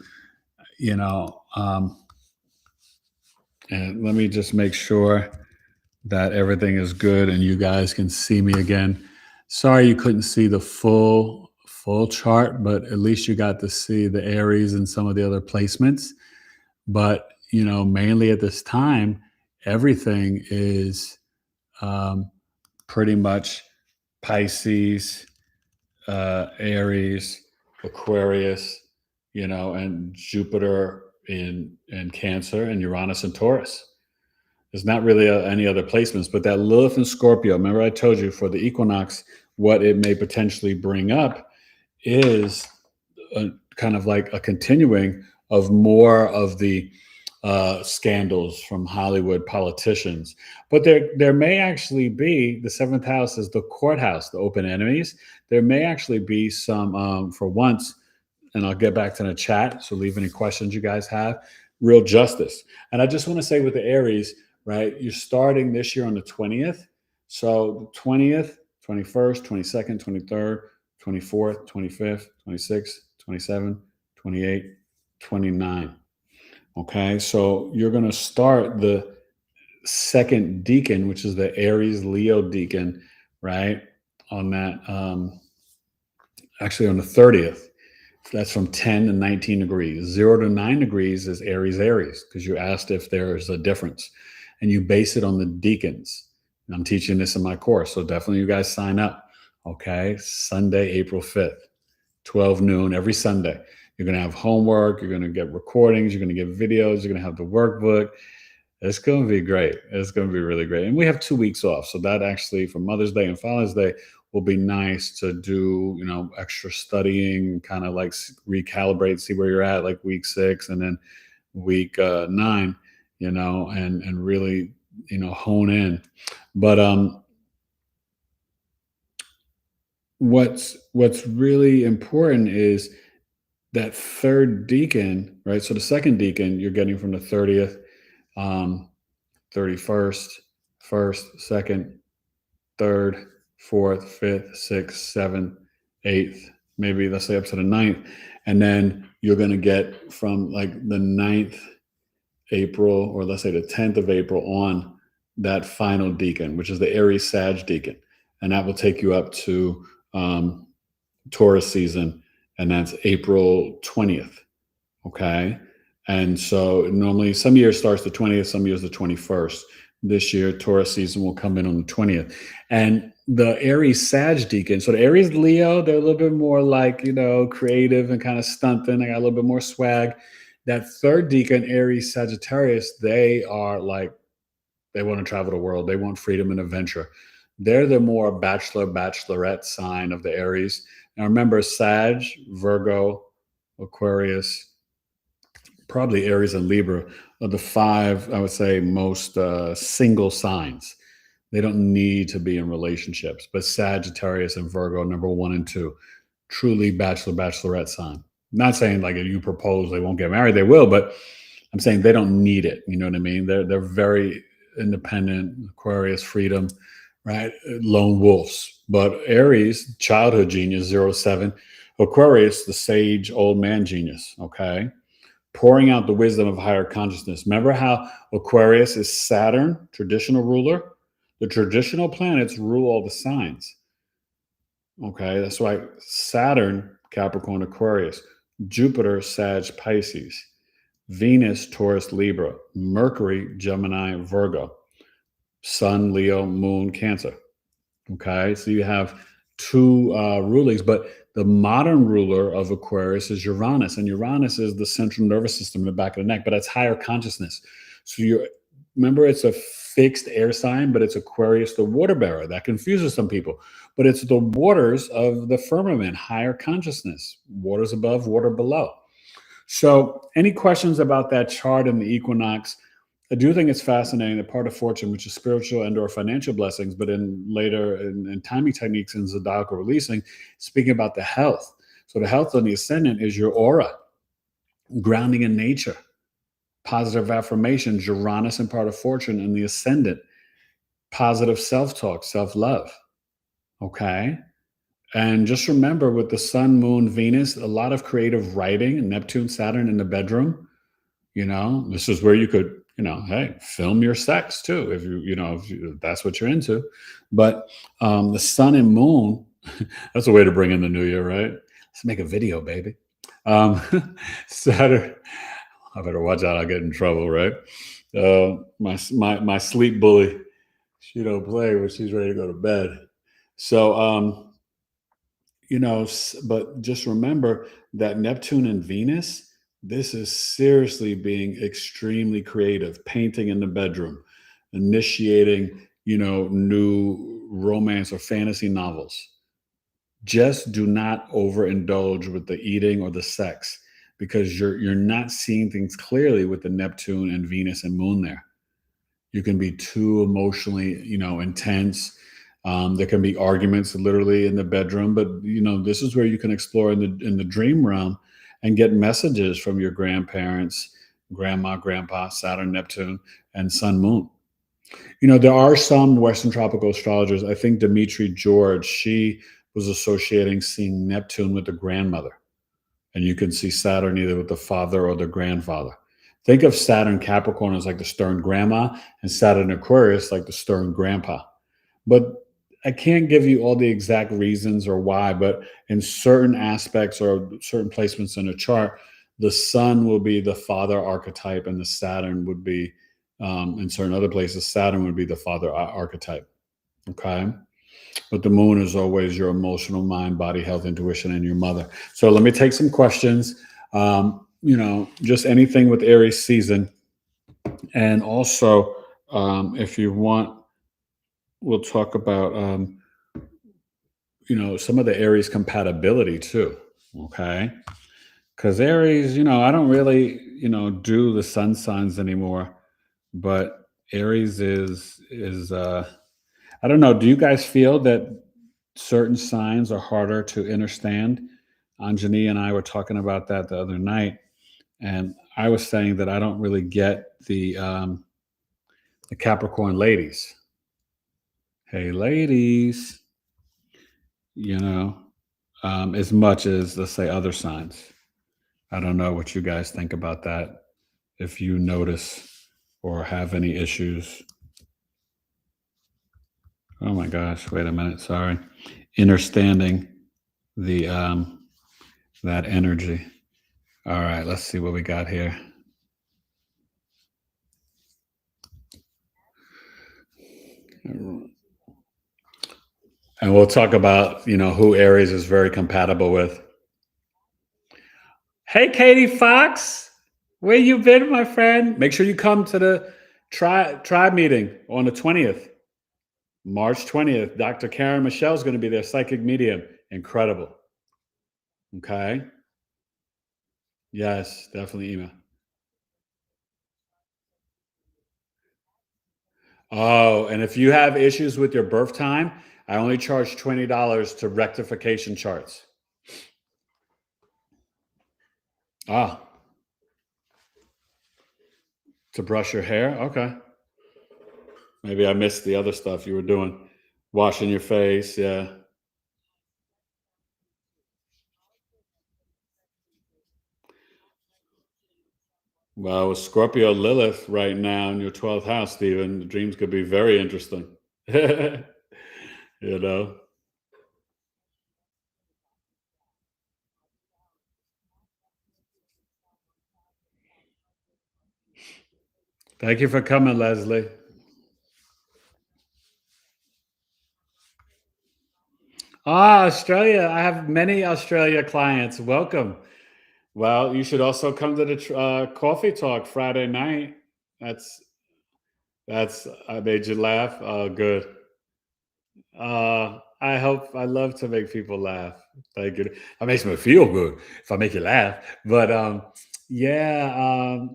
And let me just make sure that everything is good and you guys can see me again. Sorry you couldn't see the full chart, but at least you got to see the Aries and some of the other placements. But, you know, mainly at this time, everything is pretty much Pisces, Aries, Aquarius, you know, and Jupiter in Cancer and Uranus and Taurus. There's not really any other placements, but that Lilith and Scorpio, remember I told you for the equinox, what it may potentially bring up is kind of like a continuing of more of the scandals from Hollywood politicians. But there may actually be, the seventh house is the courthouse, the open enemies. There may actually be some, for once, and I'll get back to the chat, so leave any questions you guys have, real justice. And I just want to say with the Aries, right, you're starting this year on the 20th. So the 20th, 21st, 22nd, 23rd, 24th, 25th, 26th, 27th, 28th, 29th. Okay, so you're going to start the second decan, which is the Aries Leo decan, right? On that, actually on the 30th. That's from 10 to 19 degrees. 0 to 9 degrees is Aries, because you asked if there's a difference. And you base it on the decans. And I'm teaching this in my course, so definitely you guys sign up. Okay, Sunday, April 5th, 12 noon, every Sunday. You're going to have homework. You're going to get recordings. You're going to get videos. You're going to have the workbook. It's going to be great. It's going to be really great. And we have 2 weeks off. So that actually for Mother's Day and Father's Day will be nice to do, you know, extra studying, kind of like recalibrate, see where you're at, like week 6 and then week 9, you know, and really, you know, hone in. But what's really important is that third decan, right? So the second decan you're getting from the 30th, 31st, 1st, 2nd, 3rd, 4th, 5th, 6th, 7th, 8th, maybe let's say up to the 9th. And then you're going to get from like the 9th April, or let's say the 10th of April on, that final decan, which is the Aries Sag decan. And that will take you up to Taurus season. And that's April 20th. Okay. And so normally some years starts the 20th, some years the 21st. This year, Taurus season will come in on the 20th. And the Aries Sag decan, so the Aries Leo, they're a little bit more like, you know, creative and kind of stunting. They got a little bit more swag. That third decan, Aries Sagittarius, they are like, they want to travel the world. They want freedom and adventure. They're the more bachelorette sign of the Aries. Now remember, Sag, Virgo, Aquarius, probably Aries and Libra are the 5, I would say, most single signs. They don't need to be in relationships. But Sagittarius and Virgo, number 1 and 2, truly bachelorette sign. Not saying like if you propose, they won't get married. They will, but I'm saying they don't need it. You know what I mean? They're very independent, Aquarius, freedom, right? Lone wolves. But Aries, childhood genius, 0-7. Aquarius, the sage old man genius, okay? Pouring out the wisdom of higher consciousness. Remember how Aquarius is Saturn, traditional ruler? The traditional planets rule all the signs. Okay, that's why Saturn, Capricorn, Aquarius, Jupiter, Sag, Pisces, Venus, Taurus, Libra, Mercury, Gemini, Virgo, Sun, Leo, Moon, Cancer. Okay, so you have 2 rulings, but the modern ruler of Aquarius is Uranus, and Uranus is the central nervous system in the back of the neck, but it's higher consciousness. So remember, it's a fixed air sign, but it's Aquarius, the water bearer. That confuses some people, but it's the waters of the firmament, higher consciousness, waters above, water below. So any questions about that chart and the equinox? I do think it's fascinating, the part of fortune, which is spiritual and or financial blessings, but in later in timing techniques in zodiacal releasing, speaking about the health. So the health on the ascendant is your aura, grounding in nature, positive affirmations, Uranus and part of fortune, and the ascendant, positive self-talk, self-love. Okay. And just remember with the sun, moon, Venus, a lot of creative writing, Neptune, Saturn in the bedroom. You know, this is where you could hey, film your sex too if if that's what you're into. But the sun and moon, that's a way to bring in the new year, right? Let's make a video, baby. Um, Saturn. I better watch out. I'll get in trouble, right? My sleep bully. She don't play when she's ready to go to bed. So but just remember that Neptune and Venus, this is seriously being extremely creative, painting in the bedroom, initiating, new romance or fantasy novels. Just do not overindulge with the eating or the sex because you're not seeing things clearly with the Neptune and Venus and Moon there. You can be too emotionally, intense. There can be arguments literally in the bedroom, but this is where you can explore in the dream realm and get messages from your grandparents, grandma, grandpa, Saturn, Neptune, and Sun, Moon. There are some Western tropical astrologers. I think Dimitri George, she was associating seeing Neptune with the grandmother, and you can see Saturn either with the father or the grandfather. Think of Saturn Capricorn as like the stern grandma and Saturn Aquarius like the stern grandpa. But I can't give you all the exact reasons or why, but in certain aspects or certain placements in a chart, the sun will be the father archetype and the Saturn would be, in certain other places, Saturn would be the father archetype. Okay. But the moon is always your emotional mind, body, health, intuition, and your mother. So let me take some questions. Just anything with Aries season. And also, if you want, we'll talk about, some of the Aries compatibility too. Okay. Because Aries, I don't really, do the sun signs anymore, but Aries is I don't know. Do you guys feel that certain signs are harder to understand? Anjani and I were talking about that the other night, and I was saying that I don't really get the Capricorn ladies. Hey, ladies, as much as let's say other signs. I don't know what you guys think about that. If you notice or have any issues. Oh my gosh! Wait a minute. Sorry. Understanding the that energy. All right, let's see what we got here. And we'll talk about, who Aries is very compatible with. Hey, Katie Fox, where you been, my friend? Make sure you come to the tribe meeting on the 20th, March 20th. Dr. Karen Michelle is going to be there, psychic medium. Incredible. Okay. Yes, definitely email. Oh, and if you have issues with your birth time, I only charge $20 to rectification charts. Ah, to brush your hair? Okay. Maybe I missed the other stuff you were doing. Washing your face, yeah. Well, with Scorpio Lilith right now in your 12th house, Stephen, the dreams could be very interesting. you know. Thank you for coming, Leslie. Ah, Australia. I have many Australia clients. Welcome. Well, you should also come to the coffee talk Friday night. That's I made you laugh. Oh, good. I love to make people laugh. Thank you. That makes me feel good if I make you laugh. But yeah,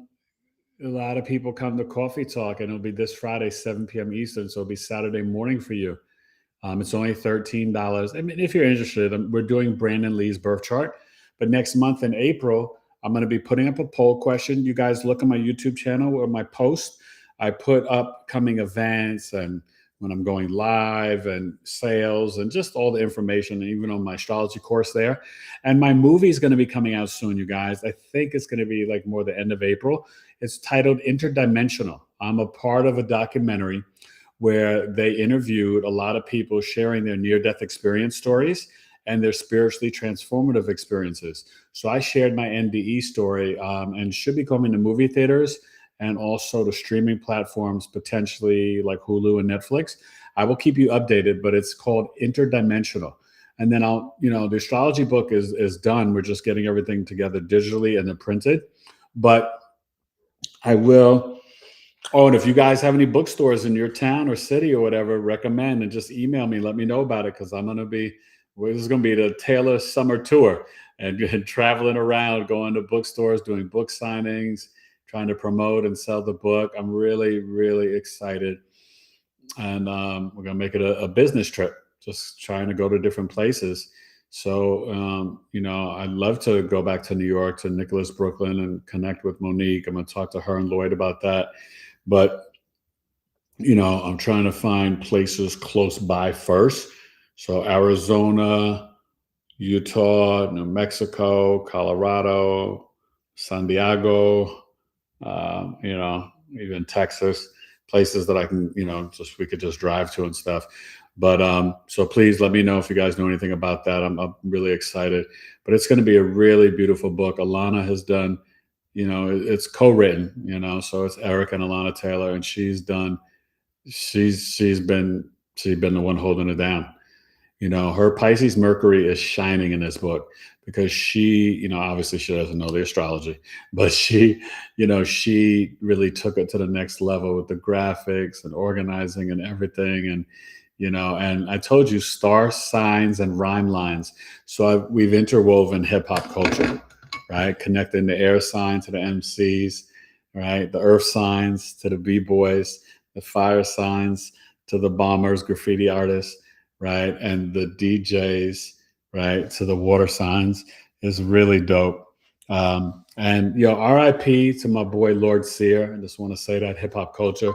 a lot of people come to coffee talk, and it'll be this Friday, 7 p.m. Eastern. So it'll be Saturday morning for you. It's only $13. I mean, if you're interested, we're doing Brandon Lee's birth chart. But next month in April, I'm going to be putting up a poll question. You guys look at my YouTube channel or my post. I put upcoming events and when I'm going live and sales and just all the information, and even on my astrology course there. And my movie is going to be coming out soon, you guys. I think it's going to be like more the end of April. It's titled Interdimensional. I'm a part of a documentary where they interviewed a lot of people sharing their near-death experience stories and their spiritually transformative experiences. So I shared my NDE story and should be coming to movie theaters and also to streaming platforms, potentially like Hulu and Netflix. I will keep you updated, but it's called Interdimensional. And then the astrology book is done. We're just getting everything together digitally and then printed. But I will. Oh, and if you guys have any bookstores in your town or city or whatever, recommend and just email me. Let me know about it, because this is going to be the Taylor summer tour and traveling around, going to bookstores, doing book signings, trying to promote and sell the book. I'm really, really excited. And we're going to make it a business trip, just trying to go to different places. So, I'd love to go back to New York, to Nicholas, Brooklyn, and connect with Monique. I'm going to talk to her and Lloyd about that. But, I'm trying to find places close by first. So Arizona, Utah, New Mexico, Colorado, San Diego, even Texas, places that I can, we could just drive to and stuff. But so please let me know if you guys know anything about that. I'm really excited. But it's going to be a really beautiful book. Alana has done, it's co-written, so it's Eric and Alana Taylor, and she's been the one holding it down. Her Pisces Mercury is shining in this book because she, obviously she doesn't know the astrology, but she really took it to the next level with the graphics and organizing and everything. And, and I told you, star signs and rhyme lines. So we've interwoven hip hop culture, right? Connecting the air sign to the MCs, right? The earth signs to the B-boys, the fire signs to the bombers, graffiti artists, right? And the DJs, right, to the water signs is really dope. And RIP to my boy Lord Sear. I just want to say that, hip hop culture.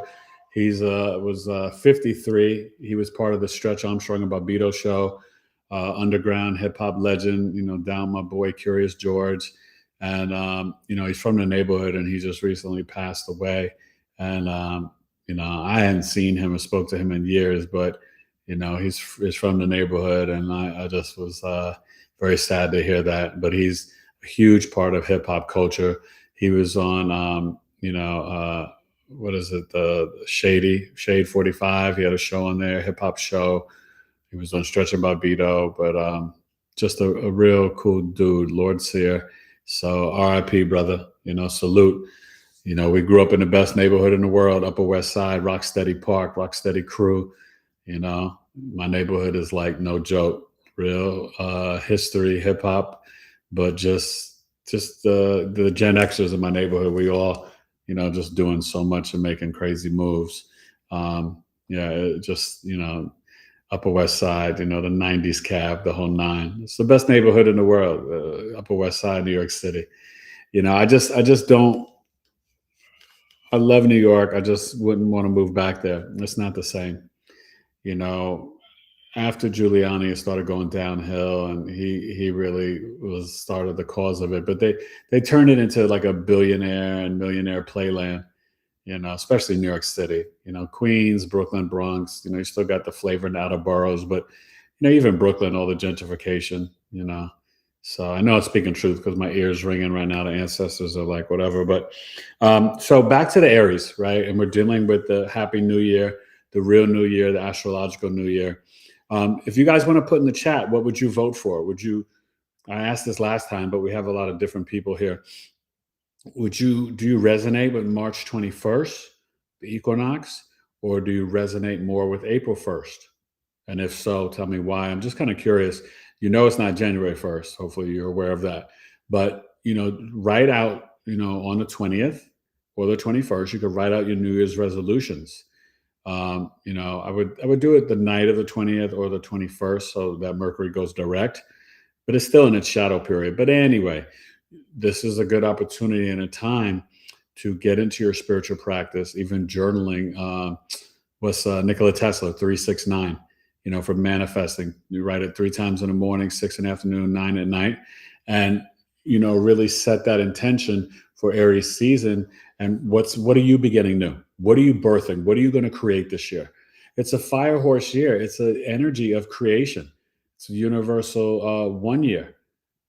He's was 53. He was part of the Stretch Armstrong and Barbito show, underground hip hop legend. Down my boy Curious George, and he's from the neighborhood, and he just recently passed away. And I hadn't seen him or spoke to him in years, but he's from the neighborhood, and I just was very sad to hear that. But he's a huge part of hip hop culture. He was on, what is it? The Shade 45. He had a show on there, hip hop show. He was on Stretch and Barbito, but just a real cool dude, Lord Sear. So RIP, brother. Salute. We grew up in the best neighborhood in the world, Upper West Side, Rocksteady Park, Rocksteady Crew. My neighborhood is like no joke, real history, hip hop, but just the Gen Xers in my neighborhood, we all, just doing so much and making crazy moves. Upper West Side, the 90s cab, the whole nine. It's the best neighborhood in the world, Upper West Side, New York City. I love New York. I just wouldn't want to move back there. It's not the same. After Giuliani started going downhill, and he really started the cause of it, but they turned it into like a billionaire and millionaire playland, especially New York City, Queens, Brooklyn, Bronx, you still got the flavor in the outer boroughs, but even Brooklyn, all the gentrification, so I know I'm speaking truth because my ears ringing right now. The ancestors are like, whatever. But so back to the Aries, right? And we're dealing with the Happy New Year, the real New Year, the astrological New Year. If you guys want to put in the chat, what would you vote for? I asked this last time, but we have a lot of different people here. Do you resonate with March 21st, the equinox, or do you resonate more with April 1st? And if so, tell me why. I'm just kind of curious. It's not January 1st. Hopefully you're aware of that. But, write out, on the 20th or the 21st, you could write out your New Year's resolutions. I would do it the night of the 20th or the 21st so that Mercury goes direct, but it's still in its shadow period. But anyway, this is a good opportunity and a time to get into your spiritual practice, even journaling, What's Nikola Tesla, 369, for manifesting. You write it 3 times in the morning, 6 in the afternoon, 9 at night. And, really set that intention for Aries season. And what are you beginning new? What are you birthing? What are you going to create this year? It's a fire horse year. It's an energy of creation. It's a universal 1 year,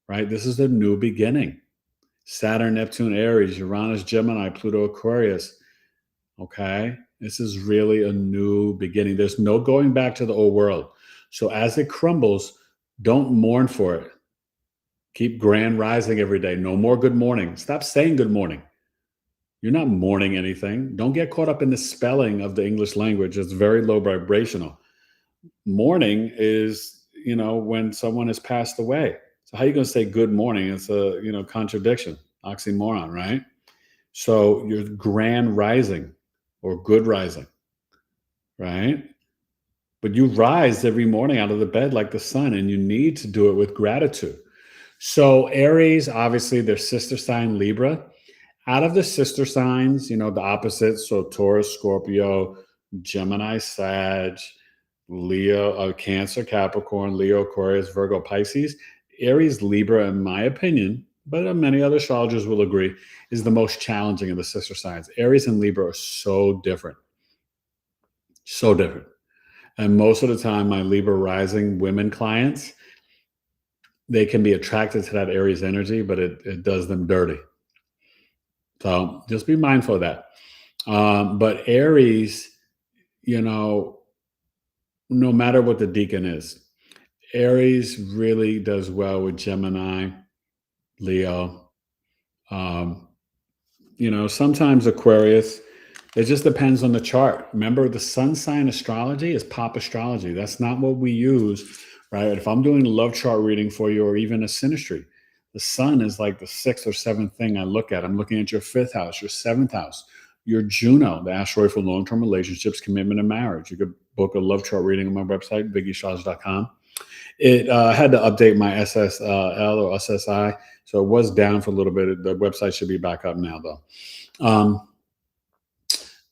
right? This is the new beginning. Saturn, Neptune, Aries, Uranus, Gemini, Pluto, Aquarius. Okay. This is really a new beginning. There's no going back to the old world. So as it crumbles, don't mourn for it. Keep grand rising every day. No more good morning. Stop saying good morning. You're not mourning anything. Don't get caught up in the spelling of the English language. It's very low vibrational. Mourning is, when someone has passed away. So how are you going to say good morning? It's a, contradiction, oxymoron, right? So you're grand rising or good rising, right? But you rise every morning out of the bed like the sun, and you need to do it with gratitude. So Aries, obviously their sister sign Libra. Out of the sister signs, the opposites, so Taurus, Scorpio, Gemini, Sag, Leo, Cancer, Capricorn, Leo, Aquarius, Virgo, Pisces. Aries, Libra, in my opinion, but many other astrologers will agree, is the most challenging of the sister signs. Aries and Libra are so different. So different. And most of the time, my Libra rising women clients, they can be attracted to that Aries energy, but it does them dirty. So just be mindful of that. But Aries, no matter what the deacon is, Aries really does well with Gemini, Leo. Sometimes Aquarius. It just depends on the chart. Remember, the sun sign astrology is pop astrology. That's not what we use, right? If I'm doing a love chart reading for you or even a synastry, the sun is like the 6th or 7th thing I look at. I'm looking at your 5th house, your 7th house, your Juno, the asteroid for long-term relationships, commitment, and marriage. You could book a love chart reading on my website, BigEAstro.com. It had to update my SSL or SSI, so it was down for a little bit. The website should be back up now, though.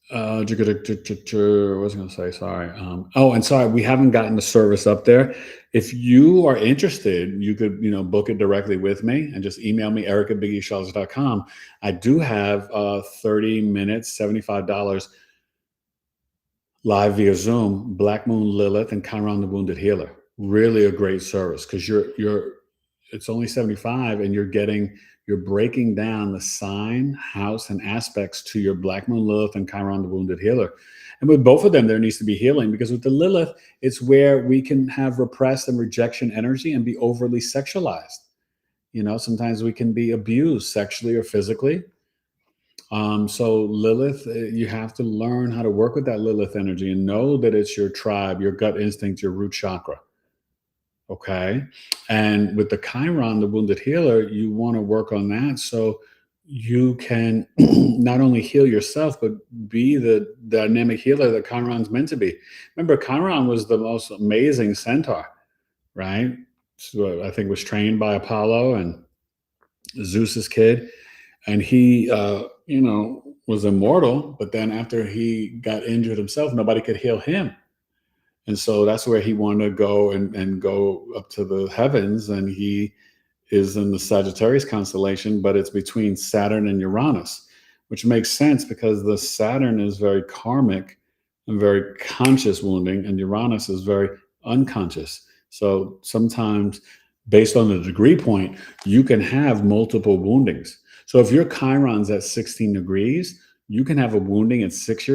What was I going to say? Sorry. And sorry, we haven't gotten the service up there. If you are interested, you could, book it directly with me and just email me, eric@bigeastrology.com. I do have 30 minutes, $75 live via Zoom, Black Moon Lilith and Chiron the Wounded Healer. Really a great service because it's only 75 and you're breaking down the sign, house, and aspects to your Black Moon Lilith and Chiron the Wounded Healer. And with both of them, there needs to be healing because with the Lilith, it's where we can have repressed and rejection energy and be overly sexualized. Sometimes we can be abused sexually or physically. So Lilith, you have to learn how to work with that Lilith energy and know that it's your tribe, your gut instinct, your root chakra. Okay. And with the Chiron, the Wounded Healer, you want to work on that so you can not only heal yourself, but be the dynamic healer that Chiron's meant to be. Remember, Chiron was the most amazing centaur, right? So I think was trained by Apollo and Zeus's kid. And he, was immortal. But then after he got injured himself, nobody could heal him. And so that's where he wanted to go and go up to the heavens. And he is in the Sagittarius constellation, but it's between Saturn and Uranus, which makes sense because the Saturn is very karmic and very conscious wounding, and Uranus is very unconscious. So sometimes based on the degree point, you can have multiple woundings. So if your Chiron's at 16 degrees, you can have a wounding at 16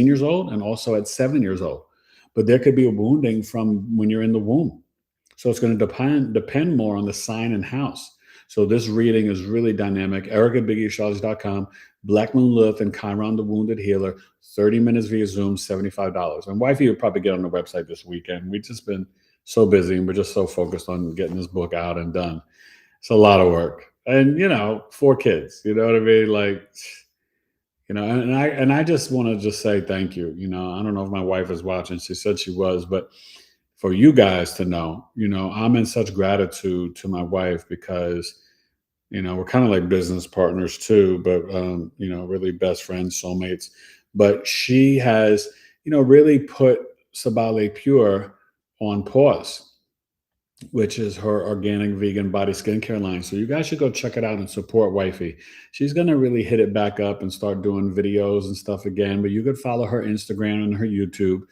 years old, and also at 7 years old. But there could be a wounding from when you're in the womb. So it's going to depend more on the sign and house. So this reading is really dynamic. Eric@BigEAstrology.com, Black Moon Lilith and Chiron the Wounded Healer, 30 minutes via Zoom, $75. And wifey would probably get on the website this weekend. We've just been so busy and we're just so focused on getting this book out and done. It's a lot of work. And, 4 kids, you know what I mean? Like, and I just want to just say thank you. I don't know if my wife is watching. She said she was, but for you guys to know, I'm in such gratitude to my wife because, we're kind of like business partners too, but, really best friends, soulmates. But she has really put Sabale Pure on pause, which is her organic vegan body skincare line. So you guys should go check it out and support Wifey. She's going to really hit it back up and start doing videos and stuff again. But you could follow her Instagram and her YouTube.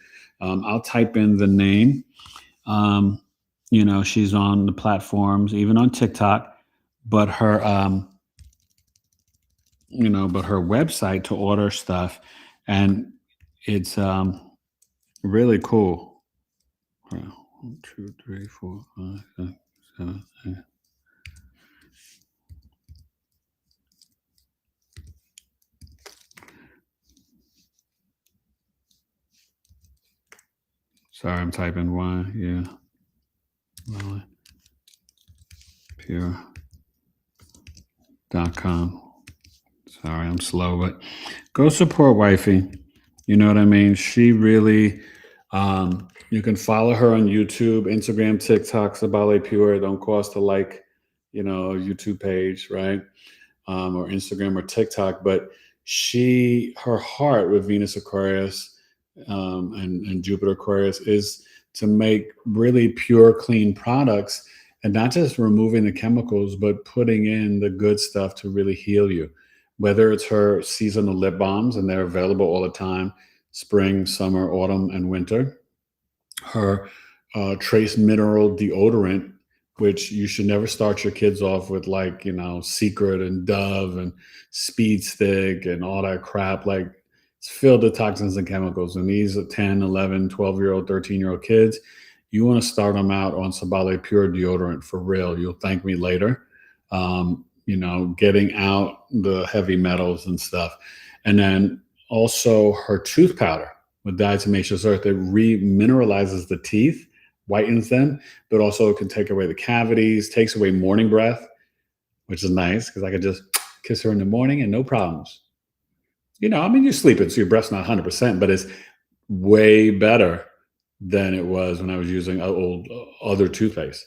I'll type in the name. She's on the platforms, even on TikTok. But her, but her website to order stuff, and it's really cool. 1, 2, 3, 4, 5, 6, 7, 8. Sorry, I'm typing Y. Yeah. Well, pure.com. Sorry, I'm slow, but go support Wifey. You know what I mean? She really, you can follow her on YouTube, Instagram, TikTok, Sabale Pure. It don't cost to like, a YouTube page, right? Or Instagram or TikTok. But her heart with Venus Aquarius and Jupiter Aquarius is to make really pure, clean products, and not just removing the chemicals, but putting in the good stuff to really heal you. Whether it's her seasonal lip balms, and they're available all the time, spring, summer, autumn, and winter. Her trace mineral deodorant, which you should never start your kids off with, like, Secret and Dove and Speed Stick and all that crap. Like, it's filled with toxins and chemicals. And these are 10, 11, 12-year-old, 13-year-old kids. You want to start them out on Sabale Pure deodorant for real. You'll thank me later. Getting out the heavy metals and stuff. And then also her tooth powder with diatomaceous earth. It remineralizes the teeth, whitens them, but also it can take away the cavities, takes away morning breath, which is nice because I could just kiss her in the morning and no problems. You're sleeping, so your breath's not 100%, but it's way better than it was when I was using other toothpaste.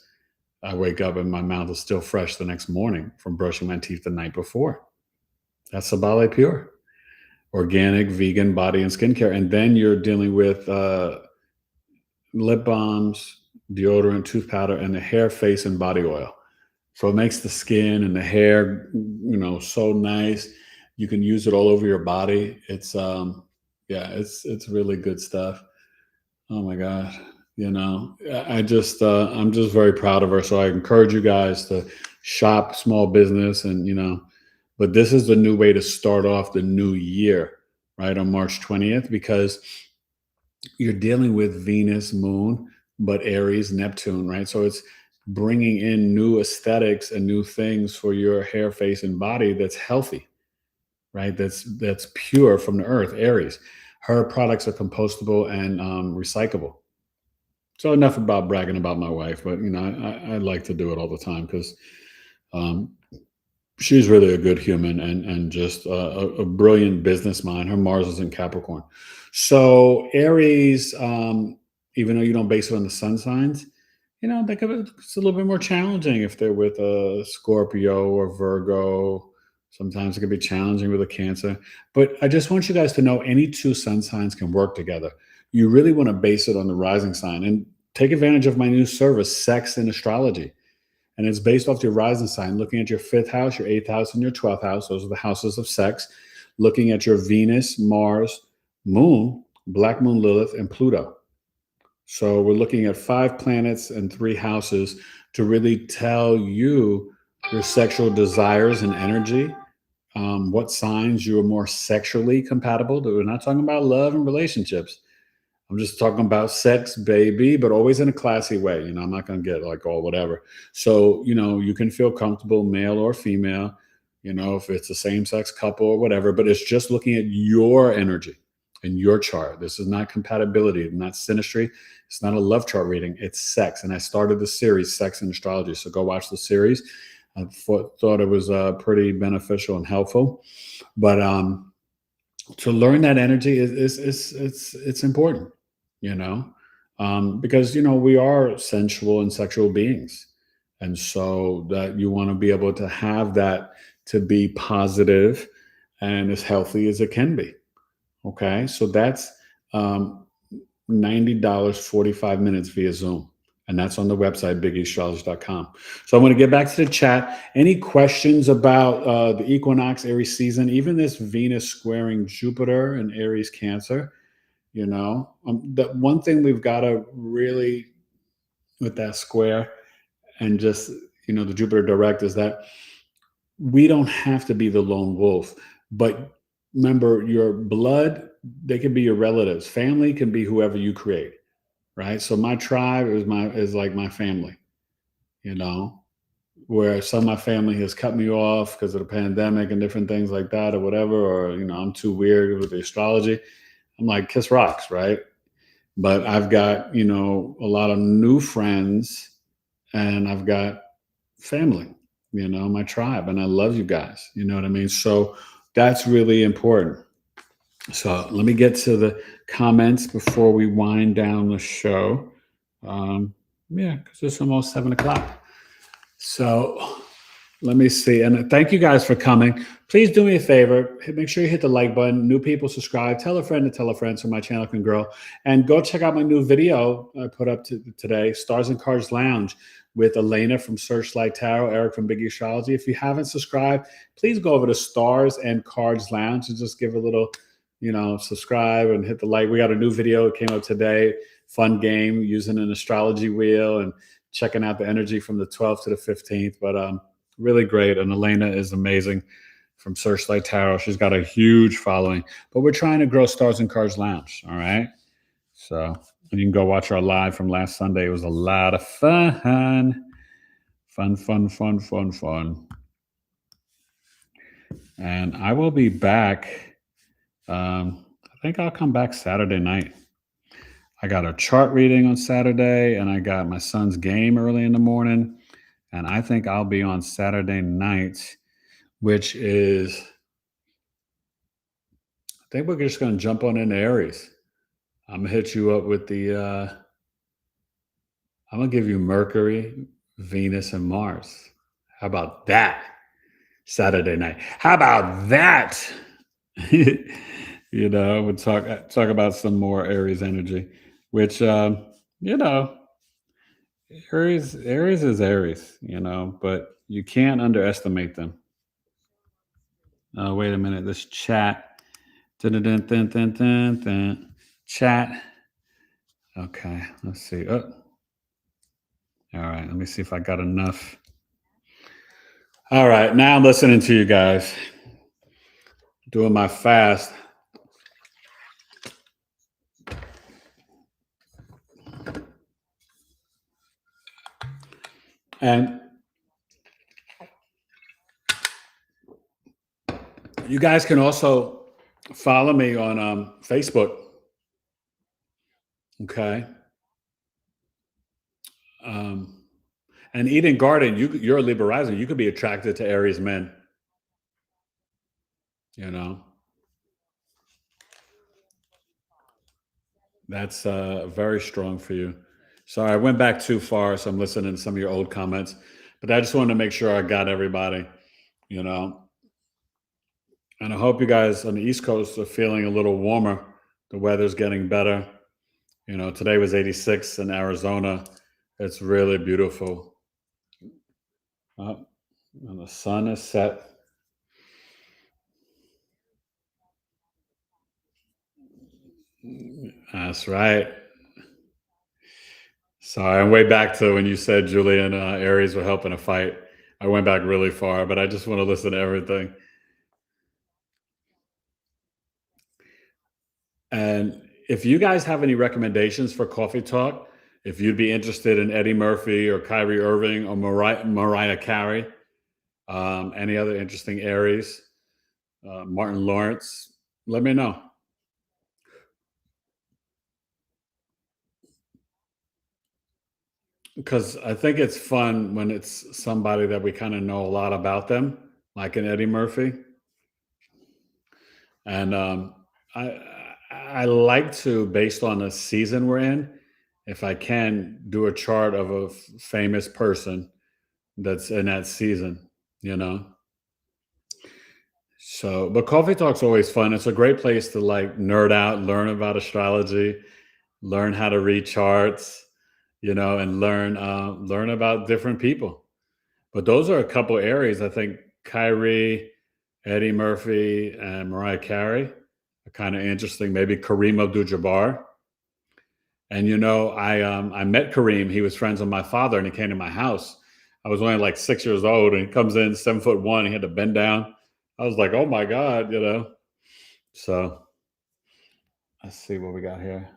I wake up and my mouth is still fresh the next morning from brushing my teeth the night before. That's Sabale Pure. Organic, vegan body and skincare. And then you're dealing with lip balms, deodorant, tooth powder, and the hair, face, and body oil. So it makes the skin and the hair, so nice. You can use it all over your body. It's it's really good stuff. Oh my God. I'm just very proud of her. So I encourage you guys to shop small business but this is the new way to start off the new year, right? On March 20th, because you're dealing with Venus, Moon, but Aries, Neptune, right? So it's bringing in new aesthetics and new things for your hair, face, and body that's healthy, right? That's pure from the earth, Aries. Her products are compostable and recyclable. So enough about bragging about my wife, but I like to do it all the time because she's really a good human and just a brilliant business mind. Her Mars is in Capricorn. So Aries, even though you don't base it on the sun signs, it's a little bit more challenging if they're with a Scorpio or Virgo. Sometimes it can be challenging with a Cancer. But I just want you guys to know any two sun signs can work together. You really want to base it on the rising sign and take advantage of my new service, Sex in Astrology. And it's based off your rising sign, looking at your 5th house, your 8th house, and your 12th house. Those are the houses of sex. Looking at your Venus, Mars, Moon, Black Moon, Lilith, and Pluto. So we're looking at 5 planets and 3 houses to really tell you your sexual desires and energy, what signs you are more sexually compatible. We're not talking about love and relationships. I'm just talking about sex, baby, but always in a classy way. I'm not going to get like all whatever. So, you can feel comfortable, male or female, if it's a same-sex couple or whatever, but it's just looking at your energy and your chart. This is not compatibility, not synastry. It's not a love chart reading. It's sex. And I started the series, Sex in Astrology. So go watch the series. I thought it was pretty beneficial and helpful. But to learn that energy it's important, because we are sensual and sexual beings, and so that you want to be able to have that to be positive and as healthy as it can be. Okay, so that's $90, 45 minutes via Zoom. And that's on the website, BigEAstro.com. So I'm going to get back to the chat. Any questions about the Equinox Aries season, even this Venus squaring Jupiter and Aries Cancer? The one thing we've got to really, with that square and just, the Jupiter direct, is that we don't have to be the lone wolf. But remember, your blood, they can be your relatives. Family can be whoever you create. Right. So my tribe is like my family, where some of my family has cut me off because of the pandemic and different things like that or whatever, or, I'm too weird with the astrology. I'm like, kiss rocks. Right. But I've got, a lot of new friends and I've got family, my tribe, and I love you guys. You know what I mean? So that's really important. So let me get to the comments before we wind down the show. Because it's almost 7 o'clock. So let me see. And thank you guys for coming. Please do me a favor. Make sure you hit the like button. New people, subscribe. Tell a friend to tell a friend so my channel can grow. And go check out my new video I put up today, Stars and Cards Lounge, with Elena from Searchlight Tarot, Eric from Big Astrology. If you haven't subscribed, please go over to Stars and Cards Lounge and just give a little, subscribe and hit the like. We got a new video that came up today. Fun game using an astrology wheel and checking out the energy from the 12th to the 15th. But really great. And Elena is amazing from Searchlight Tarot. She's got a huge following. But we're trying to grow Stars and Cards Lounge. All right. So you can go watch our live from last Sunday. It was a lot of fun. Fun. And I will be back. I think I'll come back Saturday night. I got a chart reading on Saturday, and I got my son's game early in the morning. And I think I'll be on Saturday night, which is, I think we're just going to jump on into Aries. I'm going to hit you up with I'm going to give you Mercury, Venus, and Mars. How about that? Saturday night. How about that? We'll talk about some more Aries energy, which, Aries is Aries, but you can't underestimate them. Wait a minute. This chat. Chat. Okay. Let's see. Oh. All right. Let me see if I got enough. All right. Now I'm listening to you guys. Doing my fast. And you guys can also follow me on Facebook. Okay. And Eden Garden, you're a Libra rising. You could be attracted to Aries men. That's very strong for you. Sorry, I went back too far, so I'm listening to some of your old comments. But I just wanted to make sure I got everybody, And I hope you guys on the East Coast are feeling a little warmer. The weather's getting better. Today was 86 in Arizona. It's really beautiful. And the sun is set. That's right. Sorry, I'm way back to when you said Julie and Aries were helping a fight. I went back really far, but I just want to listen to everything. And if you guys have any recommendations for Coffee Talk, if you'd be interested in Eddie Murphy or Kyrie Irving or Mariah Carey, any other interesting Aries, Martin Lawrence, let me know. Because I think it's fun when it's somebody that we kind of know a lot about them, like an Eddie Murphy. And I like to, based on the season we're in, if I can, do a chart of a famous person that's in that season, So, but coffee talk's always fun. It's a great place to like nerd out, learn about astrology, learn how to read charts, and learn about different people. But those are a couple areas. I think Kyrie, Eddie Murphy, and Mariah Carey are kind of interesting. Maybe Kareem Abdul-Jabbar. And I met Kareem. He was friends with my father, and he came to my house. I was only like 6 years old, and he comes in 7'1". He had to bend down. I was like, oh my God. So let's see what we got here.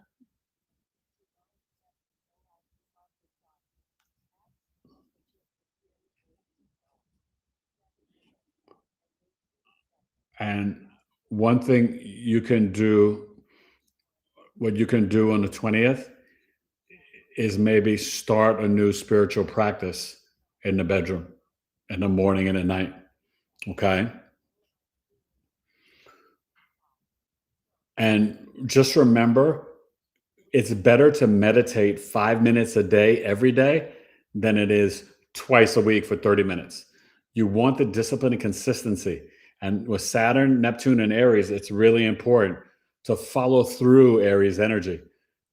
And one thing what you can do on the 20th is maybe start a new spiritual practice in the bedroom in the morning and at night. Okay. And just remember, it's better to meditate 5 minutes a day every day than it is twice a week for 30 minutes. You want the discipline and consistency. And with Saturn, Neptune, and Aries, it's really important to follow through Aries energy,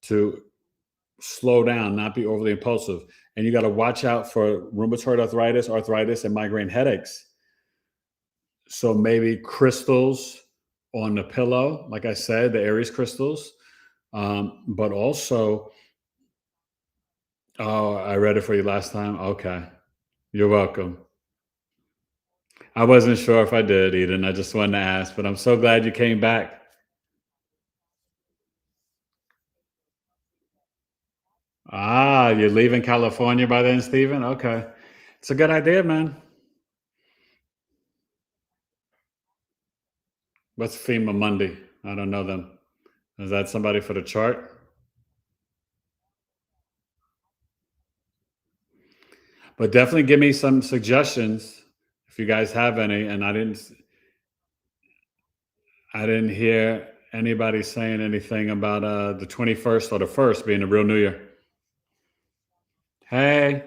to slow down, not be overly impulsive. And you got to watch out for rheumatoid arthritis, and migraine headaches. So maybe crystals on the pillow, like I said, the Aries crystals. But also, oh, I read it for you last time. Okay. You're welcome. I wasn't sure if I did, Eden. I just wanted to ask, but I'm so glad you came back. Ah, you're leaving California by then, Stephen? Okay. It's a good idea, man. What's FEMA Monday? I don't know them. Is that somebody for the chart? But definitely give me some suggestions if you guys have any. And I didn't hear anybody saying anything about the 21st or the 1st being the real New Year. Hey,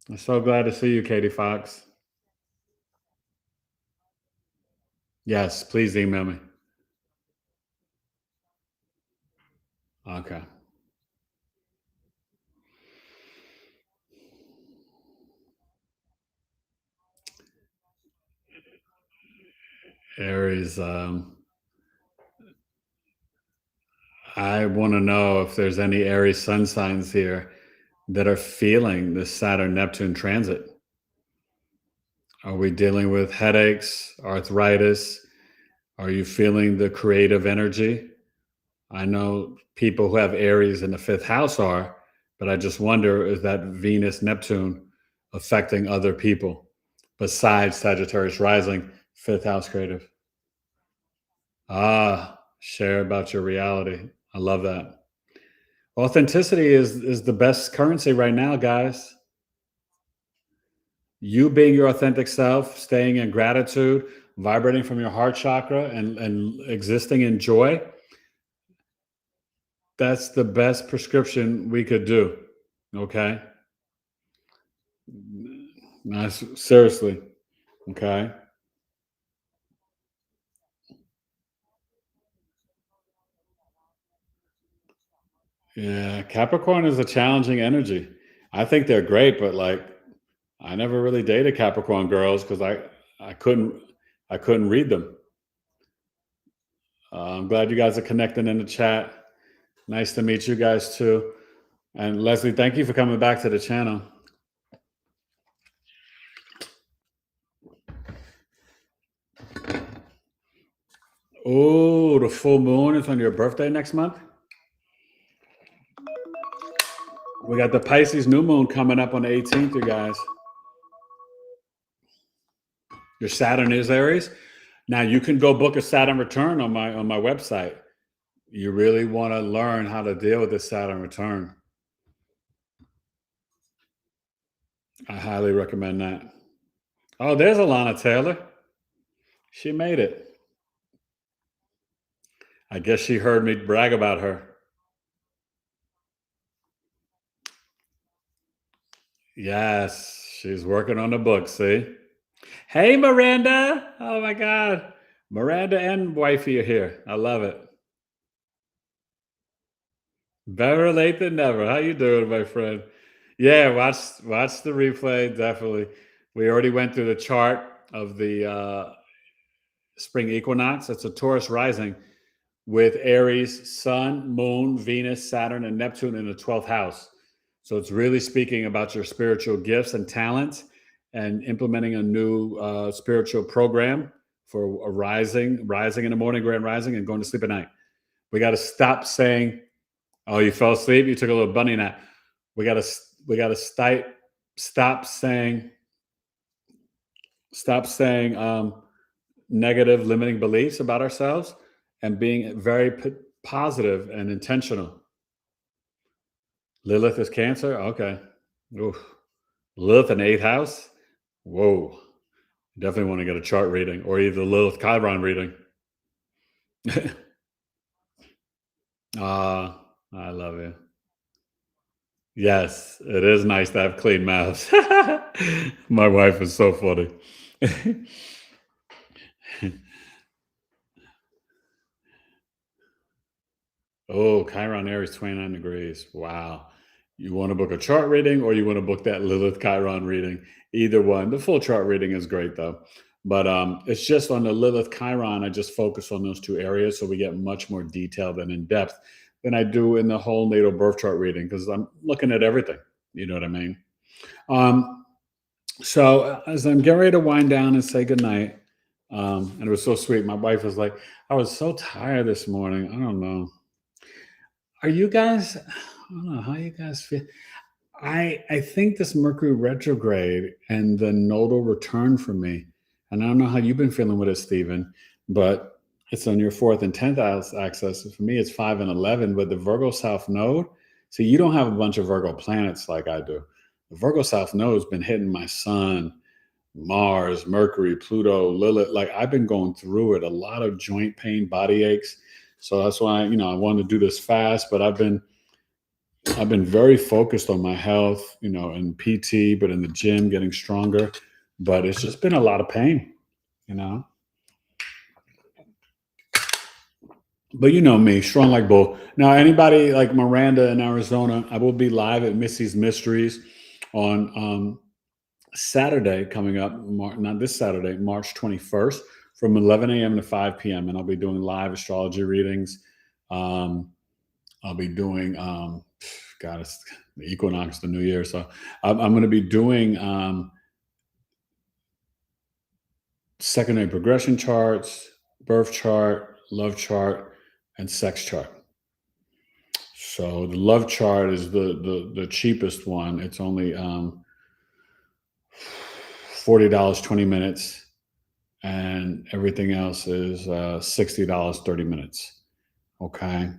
I'm so glad to see you, Katie Fox. Yes, please email me. Okay. Aries, I want to know if there's any Aries sun signs here that are feeling the Saturn Neptune transit. Are we dealing with headaches, arthritis? Are you feeling the creative energy? I know people who have Aries in the fifth house are, but I just wonder, is that Venus Neptune affecting other people besides Sagittarius rising, fifth house creative? Ah, share about your reality. I love that. Authenticity is the best currency right now, guys. You being your authentic self, staying in gratitude, vibrating from your heart chakra, and existing in joy. That's the best prescription we could do. Okay. Nice. Seriously. Okay. Yeah. Capricorn is a challenging energy. I think they're great, but like I never really dated Capricorn girls because I couldn't read them. I'm glad you guys are connecting in the chat. Nice to meet you guys too. And Leslie, thank you for coming back to the channel. Oh, the full moon is on your birthday next month? We got the Pisces new moon coming up on the 18th, you guys. Your Saturn is Aries. Now you can go book a Saturn return on my website. You really want to learn how to deal with this Saturn return. I highly recommend that. Oh, there's Alana Taylor. She made it. I guess she heard me brag about her. Yes, she's working on the book, see? Hey, Miranda. Oh my God. Miranda and wifey are here. I love it. Better late than never. How you doing, my friend? Yeah, watch the replay. Definitely. We already went through the chart of the spring equinox. It's a Taurus rising with Aries, Sun, Moon, Venus, Saturn, and Neptune in the 12th house. So it's really speaking about your spiritual gifts and talents and implementing a new spiritual program for a rising in the morning, grand rising, and going to sleep at night. We got to stop saying, "Oh, you fell asleep. You took a little bunny nap." We got to stop saying negative limiting beliefs about ourselves and being very positive and intentional. Lilith is Cancer. Okay. Oof. Lilith in 8th house. Whoa. Definitely want to get a chart reading or either Lilith Chiron reading. I love you. Yes, it is nice to have clean mouths. My wife is so funny. Oh, Chiron Aries 29 degrees. Wow. You want to book a chart reading or you want to book that Lilith Chiron reading? Either one. The full chart reading is great though. But it's just on the Lilith Chiron, I just focus on those two areas so we get much more detailed and in depth than I do in the whole natal birth chart reading because I'm looking at everything. You know what I mean? So as I'm getting ready to wind down and say goodnight, and it was so sweet. My wife was like, I was so tired this morning. I don't know. Are you guys? I don't know how you guys feel. I think this Mercury retrograde and the nodal return for me, and I don't know how you've been feeling with it, Stephen, but it's on your 4th and 10th house axis. For me, it's 5 and 11, but the Virgo South Node. So you don't have a bunch of Virgo planets like I do. The Virgo South Node has been hitting my Sun, Mars, Mercury, Pluto, Lilith. Like I've been going through it. A lot of joint pain, body aches. So that's why I wanted to do this fast, but I've been very focused on my health, and PT, but in the gym, getting stronger. But it's just been a lot of pain, But you know me, strong like bull. Now, anybody like Miranda in Arizona, I will be live at Missy's Mysteries on Saturday coming up, not this Saturday, March 21st, from 11 a.m. to 5 p.m. And I'll be doing live astrology readings. I'll be doing, God, it's the equinox, the new year. So I'm going to be doing secondary progression charts, birth chart, love chart, and sex chart. So the love chart is the cheapest one. It's only $40, 20 minutes. And everything else is $60, 30 minutes. Okay.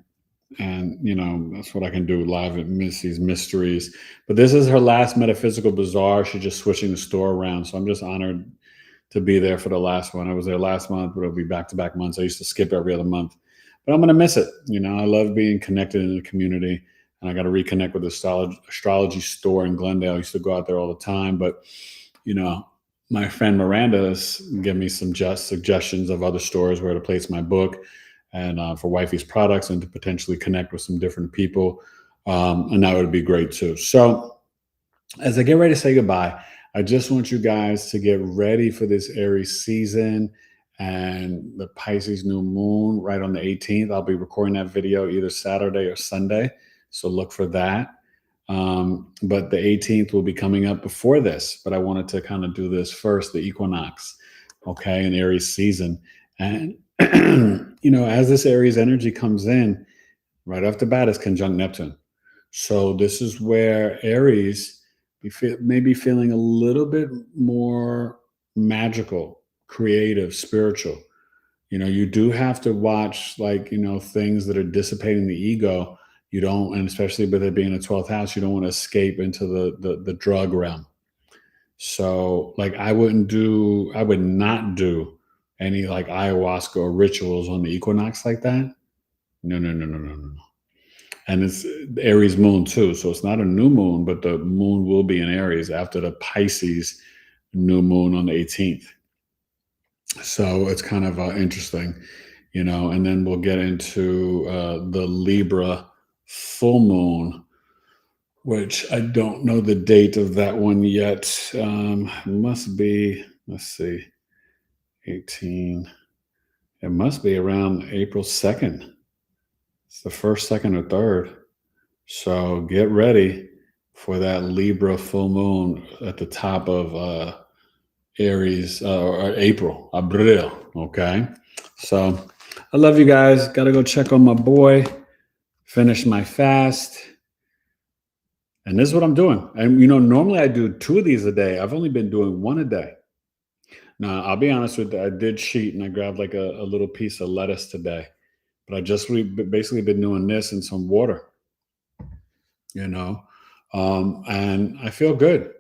And, that's what I can do live at Missy's Mysteries. But this is her last Metaphysical Bazaar. She's just switching the store around. So I'm just honored to be there for the last one. I was there last month, but it'll be back-to-back months. I used to skip every other month. But I'm going to miss it. I love being connected in the community. And I got to reconnect with the astrology store in Glendale. I used to go out there all the time. But, my friend Miranda has given me some suggestions of other stores where to place my book and for wifey's products and to potentially connect with some different people. And that would be great too. So as I get ready to say goodbye, I just want you guys to get ready for this Aries season and the Pisces new moon right on the 18th. I'll be recording that video either Saturday or Sunday. So look for that. But the 18th will be coming up before this, but I wanted to kind of do this first, the equinox, okay, in Aries season. And, as this Aries energy comes in, right off the bat is conjunct Neptune. So this is where Aries may be feeling a little bit more magical, creative, spiritual. You do have to watch things that are dissipating the ego. You don't, and especially with it being a 12th house, you don't want to escape into the drug realm. So I would not do any ayahuasca or rituals on the equinox like that. No. And it's Aries moon too. So it's not a new moon, but the moon will be in Aries after the Pisces new moon on the 18th. So it's kind of interesting, and then we'll get into the Libra full moon, which I don't know the date of that one yet. Must be, let's see, 18. It must be around April 2nd. It's the first, second, or third. So get ready for that Libra full moon at the top of Aries or April, Abril. Okay. So I love you guys. Got to go check on my boy, finish my fast. And this is what I'm doing. And, normally I do 2 of these a day. I've only been doing 1 a day. Now, I'll be honest with you, I did cheat and I grabbed like a little piece of lettuce today. But I just basically been doing this and some water, and I feel good.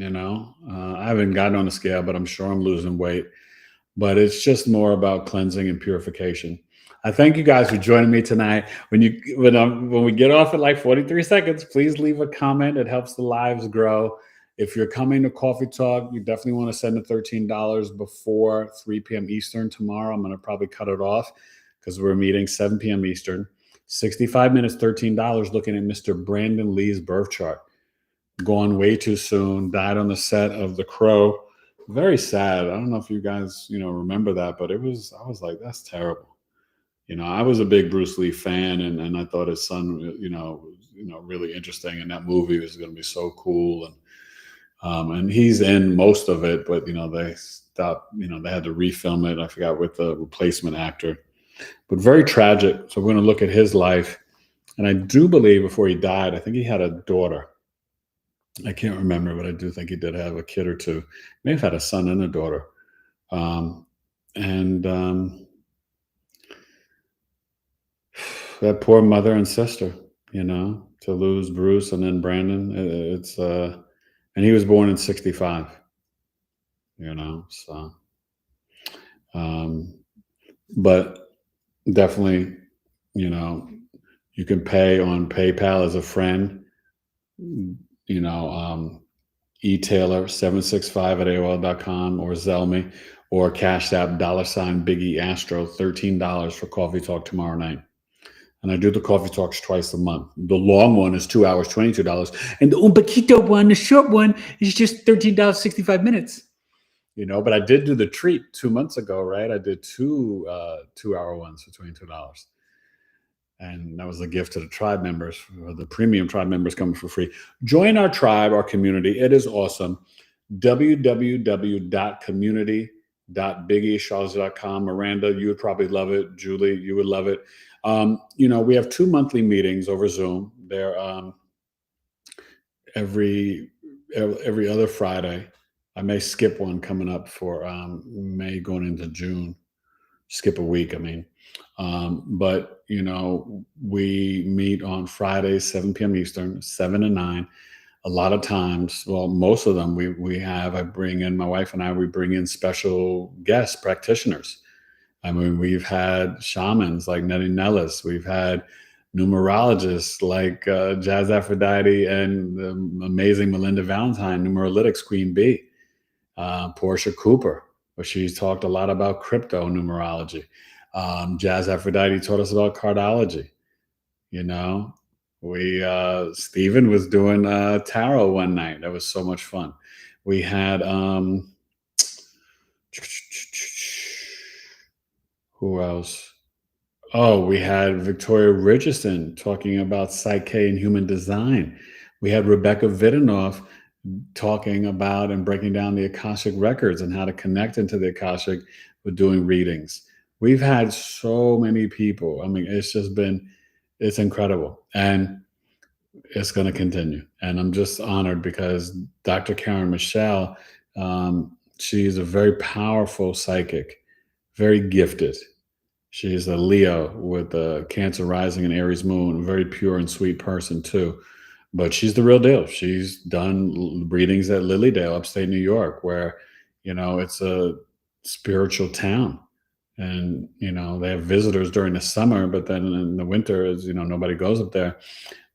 I haven't gotten on the scale, but I'm sure I'm losing weight. But it's just more about cleansing and purification. I thank you guys for joining me tonight. When we get off at like 43 seconds, please leave a comment. It helps the lives grow. If you're coming to Coffee Talk, you definitely want to send the $13 before 3 p.m. Eastern tomorrow. I'm going to probably cut it off because we're meeting 7 p.m. Eastern. 65 minutes, $13, looking at Mr. Brandon Lee's birth chart. Gone way too soon, died on the set of The Crow. Very sad. I don't know if you guys, remember that, but I was like, that's terrible. I was a big Bruce Lee fan, and I thought his son, really interesting, and that movie was going to be so cool. And he's in most of it, but they stopped. They had to refilm it. I forgot with the replacement actor, but very tragic. So we're going to look at his life, and I do believe before he died, I think he had a daughter. I can't remember, but I do think he did have a kid or two. May have had a son and a daughter. That poor mother and sister, to lose Bruce and then Brandon. And he was born in 65, so. But definitely, you can pay on PayPal as a friend. eTaylor765@AOL.com, or Zelle me, or Cash App $BigEAstro, $13 for Coffee Talk tomorrow night. And I do the Coffee Talks twice a month. The long one is 2 hours, $22. And the un poquito one, the short one, is just $13, 65 minutes. But I did do the treat 2 months ago, right? I did 2 2-hour ones for $22. And that was a gift to the tribe members, or the premium tribe members coming for free. Join our tribe, our community. It is awesome. www.community.BigEAstrology.com. Miranda, you would probably love it. Julie, you would love it. We have 2 monthly meetings over Zoom. They're every other Friday. I may skip one coming up for May going into June. Skip a week, I mean. But we meet on Fridays, 7 p.m. Eastern, 7 to 9. A lot of times, well, most of them I bring in, my wife and I, we bring in special guest practitioners. I mean, we've had shamans like Nettie Nellis. We've had numerologists like Jazz Aphrodite and the amazing Melinda Valentine, Numerolitics Queen Bee. Portia Cooper, where she's talked a lot about crypto numerology. Jazz Aphrodite taught us about cardology. Stephen was doing tarot one night. That was so much fun. We had who else? Oh, we had Victoria Richardson talking about psyche and human design. We had Rebecca Vidanoff talking about and breaking down the Akashic records and how to connect into the Akashic with doing readings. We've had so many people. I mean, it's incredible. And it's going to continue. And I'm just honored because Dr. Karen Michelle, she's a very powerful psychic, very gifted. She's a Leo with a Cancer rising and Aries moon, a very pure and sweet person too. But she's the real deal. She's done readings at Lilydale, upstate New York, where, it's a spiritual town. And, they have visitors during the summer, but then in the winter, as nobody goes up there.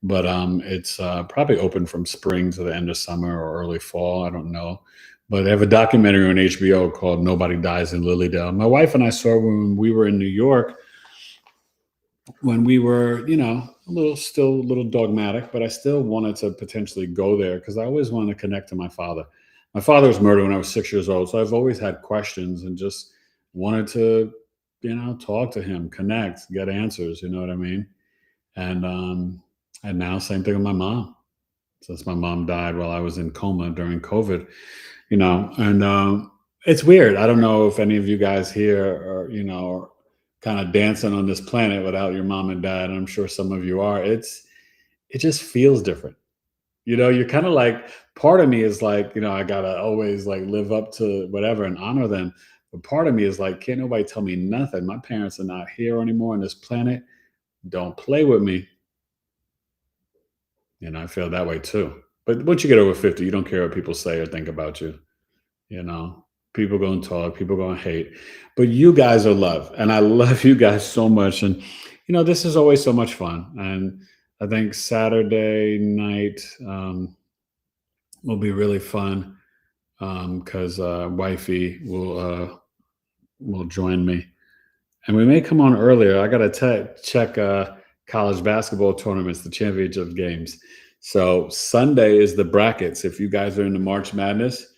But it's probably open from spring to the end of summer or early fall. I don't know. But they have a documentary on HBO called Nobody Dies in Lilydale. My wife and I saw it when we were in New York, when we were, still a little dogmatic, but I still wanted to potentially go there because I always wanted to connect to my father. My father was murdered when I was 6 years old, so I've always had questions and just wanted to, talk to him, connect, get answers. You know what I mean? And now same thing with my mom. Since my mom died while I was in coma during COVID, and it's weird. I don't know if any of you guys here are kind of dancing on this planet without your mom and dad. And I'm sure some of you are. It just feels different. You're kind of like, part of me is like, I gotta always like live up to whatever and honor them. But part of me is like, can't nobody tell me nothing. My parents are not here anymore on this planet. Don't play with me. I feel that way too. But once you get over 50, you don't care what people say or think about you. People going to talk, people going to hate. But you guys are love. And I love you guys so much. And, this is always so much fun. And I think Saturday night will be really fun because wifey will join me. And we may come on earlier. I got to check college basketball tournaments, the championship games. So Sunday is the brackets. If you guys are into March Madness,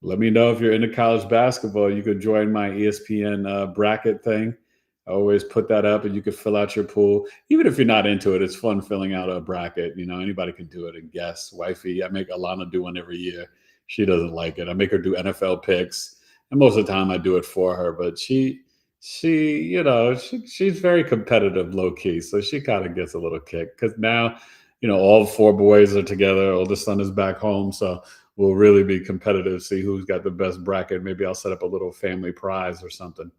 let me know if you're into college basketball. You could join my ESPN bracket thing. I always put that up and you could fill out your pool. Even if you're not into it, it's fun filling out a bracket. Anybody can do it and guess. Wifey, I make Alana do one every year. She doesn't like it. I make her do NFL picks. And most of the time I do it for her, but she's very competitive, low key. So she kind of gets a little kick because now, all 4 boys are together. Oldest son is back home. So we'll really be competitive, see who's got the best bracket. Maybe I'll set up a little family prize or something.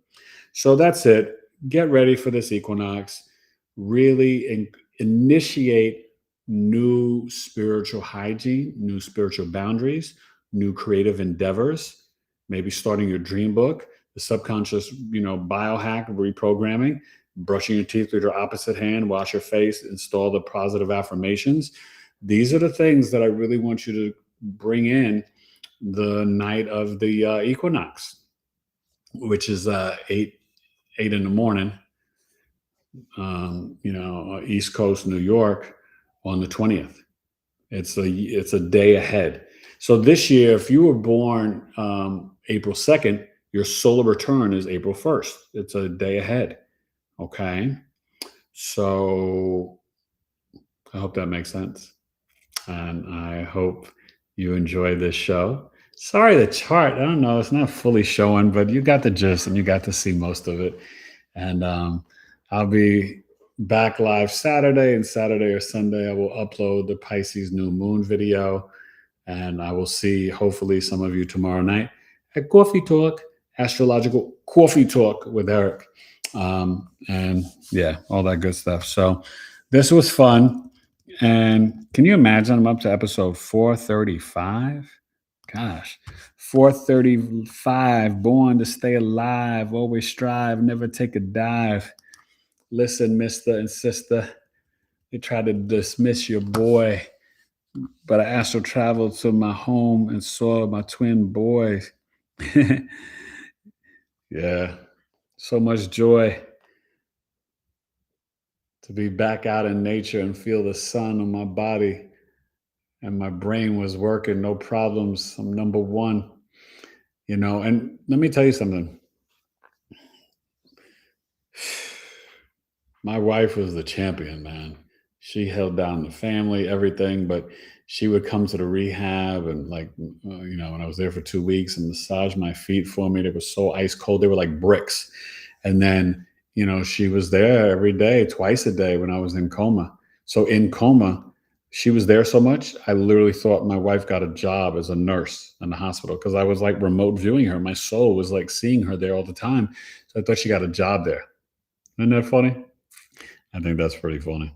So that's it. Get ready for this equinox. Really initiate new spiritual hygiene, new spiritual boundaries, new creative endeavors, maybe starting your dream book, the subconscious, biohack, reprogramming, brushing your teeth with your opposite hand, wash your face, install the positive affirmations. These are the things that I really want you to bring in the night of the equinox, which is 8 in the morning, East Coast, New York, on the 20th. It's a day ahead. So this year, if you were born April 2nd, your solar return is April 1st. It's a day ahead. Okay. So I hope that makes sense. And I hope you enjoy this show. Sorry, the chart, I don't know, it's not fully showing, but you got the gist and you got to see most of it. And I'll be back live Saturday, and Saturday or Sunday I will upload the Pisces new moon video. And I will see, hopefully, some of you tomorrow night at Coffee Talk, Astrological Coffee Talk with Eric. And yeah, all that good stuff. So this was fun. And can you imagine I'm up to episode 435? Gosh, 435, born to stay alive, always strive, never take a dive. Listen, mister and sister, they try to dismiss your boy, but I astral traveled to my home and saw my twin boys. Yeah, so much joy to be back out in nature and feel the sun on my body. And my brain was working, no problems. I'm number one, and let me tell you something. My wife was the champion, man. She held down the family, everything, but she would come to the rehab and when I was there for 2 weeks and massage my feet for me. They were so ice cold. They were like bricks. And then, she was there every day, twice a day when I was in coma. So in coma, she was there so much, I literally thought my wife got a job as a nurse in the hospital because I was like remote viewing her. My soul was like seeing her there all the time. So I thought she got a job there. Isn't that funny? I think that's pretty funny.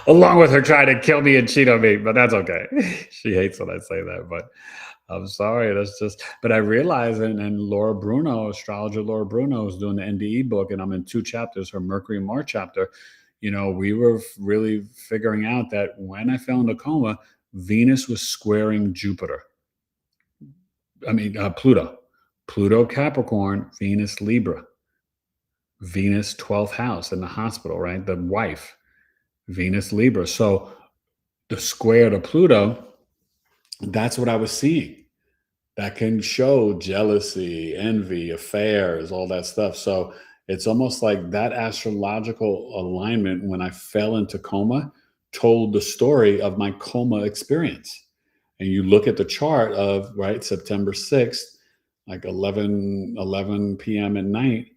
Along with her trying to kill me and cheat on me, but that's okay. She hates when I say that, but I'm sorry. But I realized, and Laura Bruno, astrologer Laura Bruno, is doing the NDE book, and I'm in 2 chapters, her Mercury and Mars chapter. We were really figuring out that when I fell into coma, Venus was squaring Jupiter. Pluto. Pluto Capricorn, Venus Libra. Venus 12th house in the hospital, right? The wife. Venus Libra. So the square to Pluto, that's what I was seeing. That can show jealousy, envy, affairs, all that stuff. So it's almost like that astrological alignment when I fell into coma told the story of my coma experience. And you look at the chart of, right, September 6th, like 11 p.m. at night,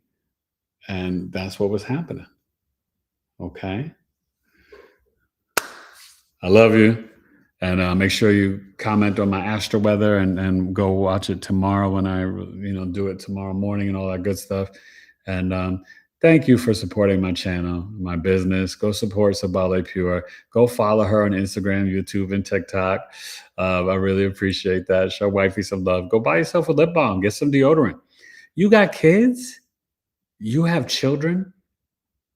and that's what was happening. Okay? I love you. And make sure you comment on my Astro Weather and go watch it tomorrow when I, do it tomorrow morning and all that good stuff. And thank you for supporting my channel, my business. Go support Sabale Pure. Go follow her on Instagram, YouTube, and TikTok. I really appreciate that. Show wifey some love. Go buy yourself a lip balm. Get some deodorant. You got kids? You have children?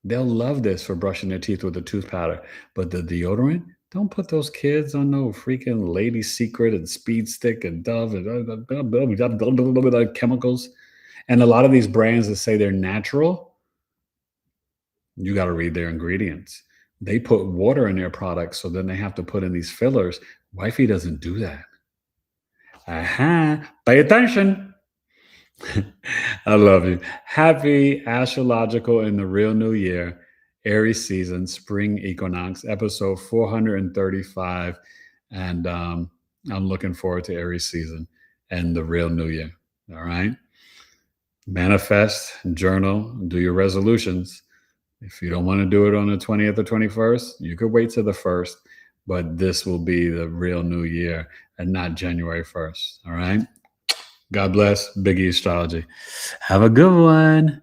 They'll love this for brushing their teeth with a tooth powder. But the deodorant, don't put those kids on no freaking Lady Secret and Speed Stick and Dove and chemicals. And a lot of these brands that say they're natural, you got to read their ingredients. They put water in their products, so then they have to put in these fillers. Wifey doesn't do that. Pay attention. I love you. Happy astrological in the real new year. Aries season, spring equinox, episode 435. And I'm looking forward to Aries season and the real new year. All right. Manifest, journal, do your resolutions. If you don't want to do it on the 20th or 21st, you could wait till the 1st, but this will be the real new year and not January 1st. All right. God bless. BigEAstrology. Have a good one.